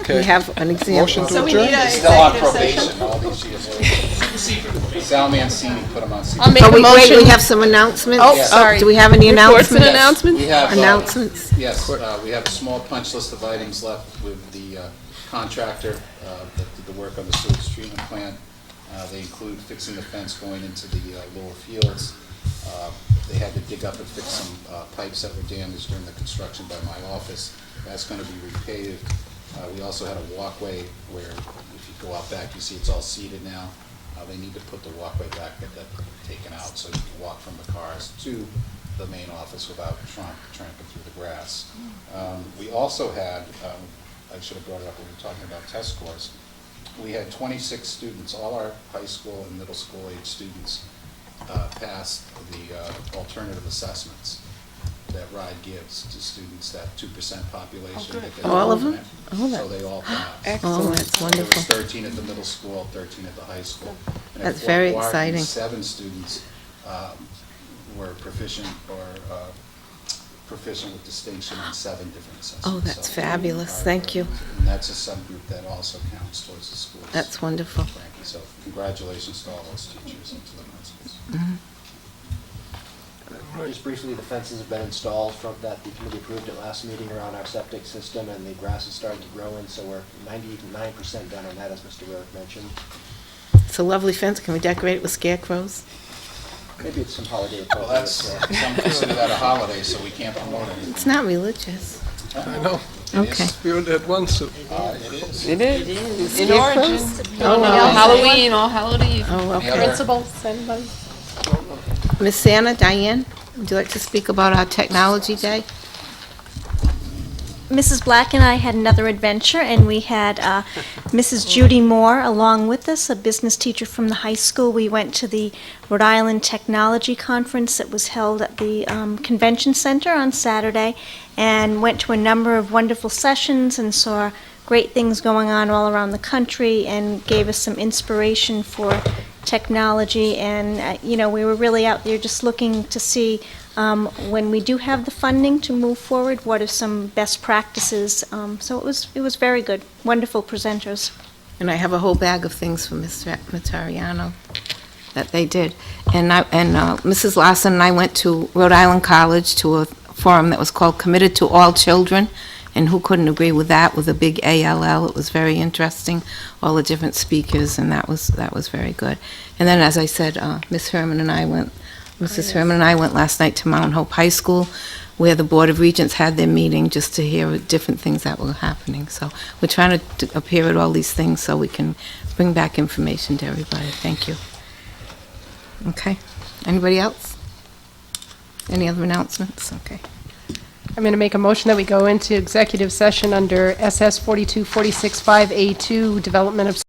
We have an example. Motion to So we need adjourn? a He's still on executive session. probation all these years later. Sal Mancini put him on secret. I'll make Oh, a wait, motion. we have some announcements? Oh, sorry. Do we have any Reports and announcements? announcements? We have, Announcements? yes, we have a small punch list of items left with the contractor that did the work on the sewage treatment plant. They include fixing the fence going into the lower fields. They had to dig up and fix some pipes that were damaged during the construction by my office. That's going to be repaved. We also had a walkway where, if you go out back, you see it's all seeded now. They need to put the walkway back, get that taken out, so you can walk from the cars to the main office without tramping through the grass. We also had, I should have brought it up when we were talking about test scores, we had 26 students, all our high school and middle school age students passed the alternative assessments that RIDE gives to students, that 2% population. that get All of them? enrollment. Oh, that- So they all passed. Oh, that's There wonderful. was 13 at the middle school, 13 at the high school. And at That's Fort very Wharton, exciting. 7 students were proficient or proficient with distinction in 7 different assessments. Oh, that's So, fabulous. Thank you. And that's a subgroup that also counts towards the schools. That's wonderful. Frankie, so congratulations to all those teachers and to the principals. Mhm. Just briefly, the fences have been installed from that the committee approved at last meeting around our septic system, and the grass is starting to grow in, so we're 99% done on that, as Mr. Rurick mentioned. It's a lovely fence. Can we decorate it with scarecrows? Maybe it's some holiday Well, appropriate. that's, some consider that a holiday, so we can't promote anything. It's not religious. I know. Okay. We only had one suit. It is. It is. In Scarecrows? origin. Oh, wow. Halloween, all Halloween. Oh, okay. Principals, anybody? Miss Anna, Diane, would you like to speak about our Technology Day? Mrs. Black and I had another adventure, and we had Mrs. Judy Moore along with us, a business teacher from the high school. We went to the Rhode Island Technology Conference that was held at the Convention Center on Saturday, and went to a number of wonderful sessions and saw great things going on all around the country, and gave us some inspiration for technology. And, we were really out there just looking to see when we do have the funding to move forward, what are some best practices? So it was very good. Wonderful presenters. And I have a whole bag of things for Mr. Matariano that they did. And Mrs. Larson and I went to Rhode Island College to a forum that was called Committed to All Children, and who couldn't agree with that, with a big ALL. It was very interesting, all the different speakers, and that was very good. And then, as I said, Mrs. Herman and I went last night to Mount Hope High School, where the Board of Regents had their meeting, just to hear different things that were happening. So we're trying to appear at all these things so we can bring back information to everybody. Thank you. Okay. Anybody else? Any other announcements? Okay. I'm going to make a motion that we go into executive session under SS 42465A2, development of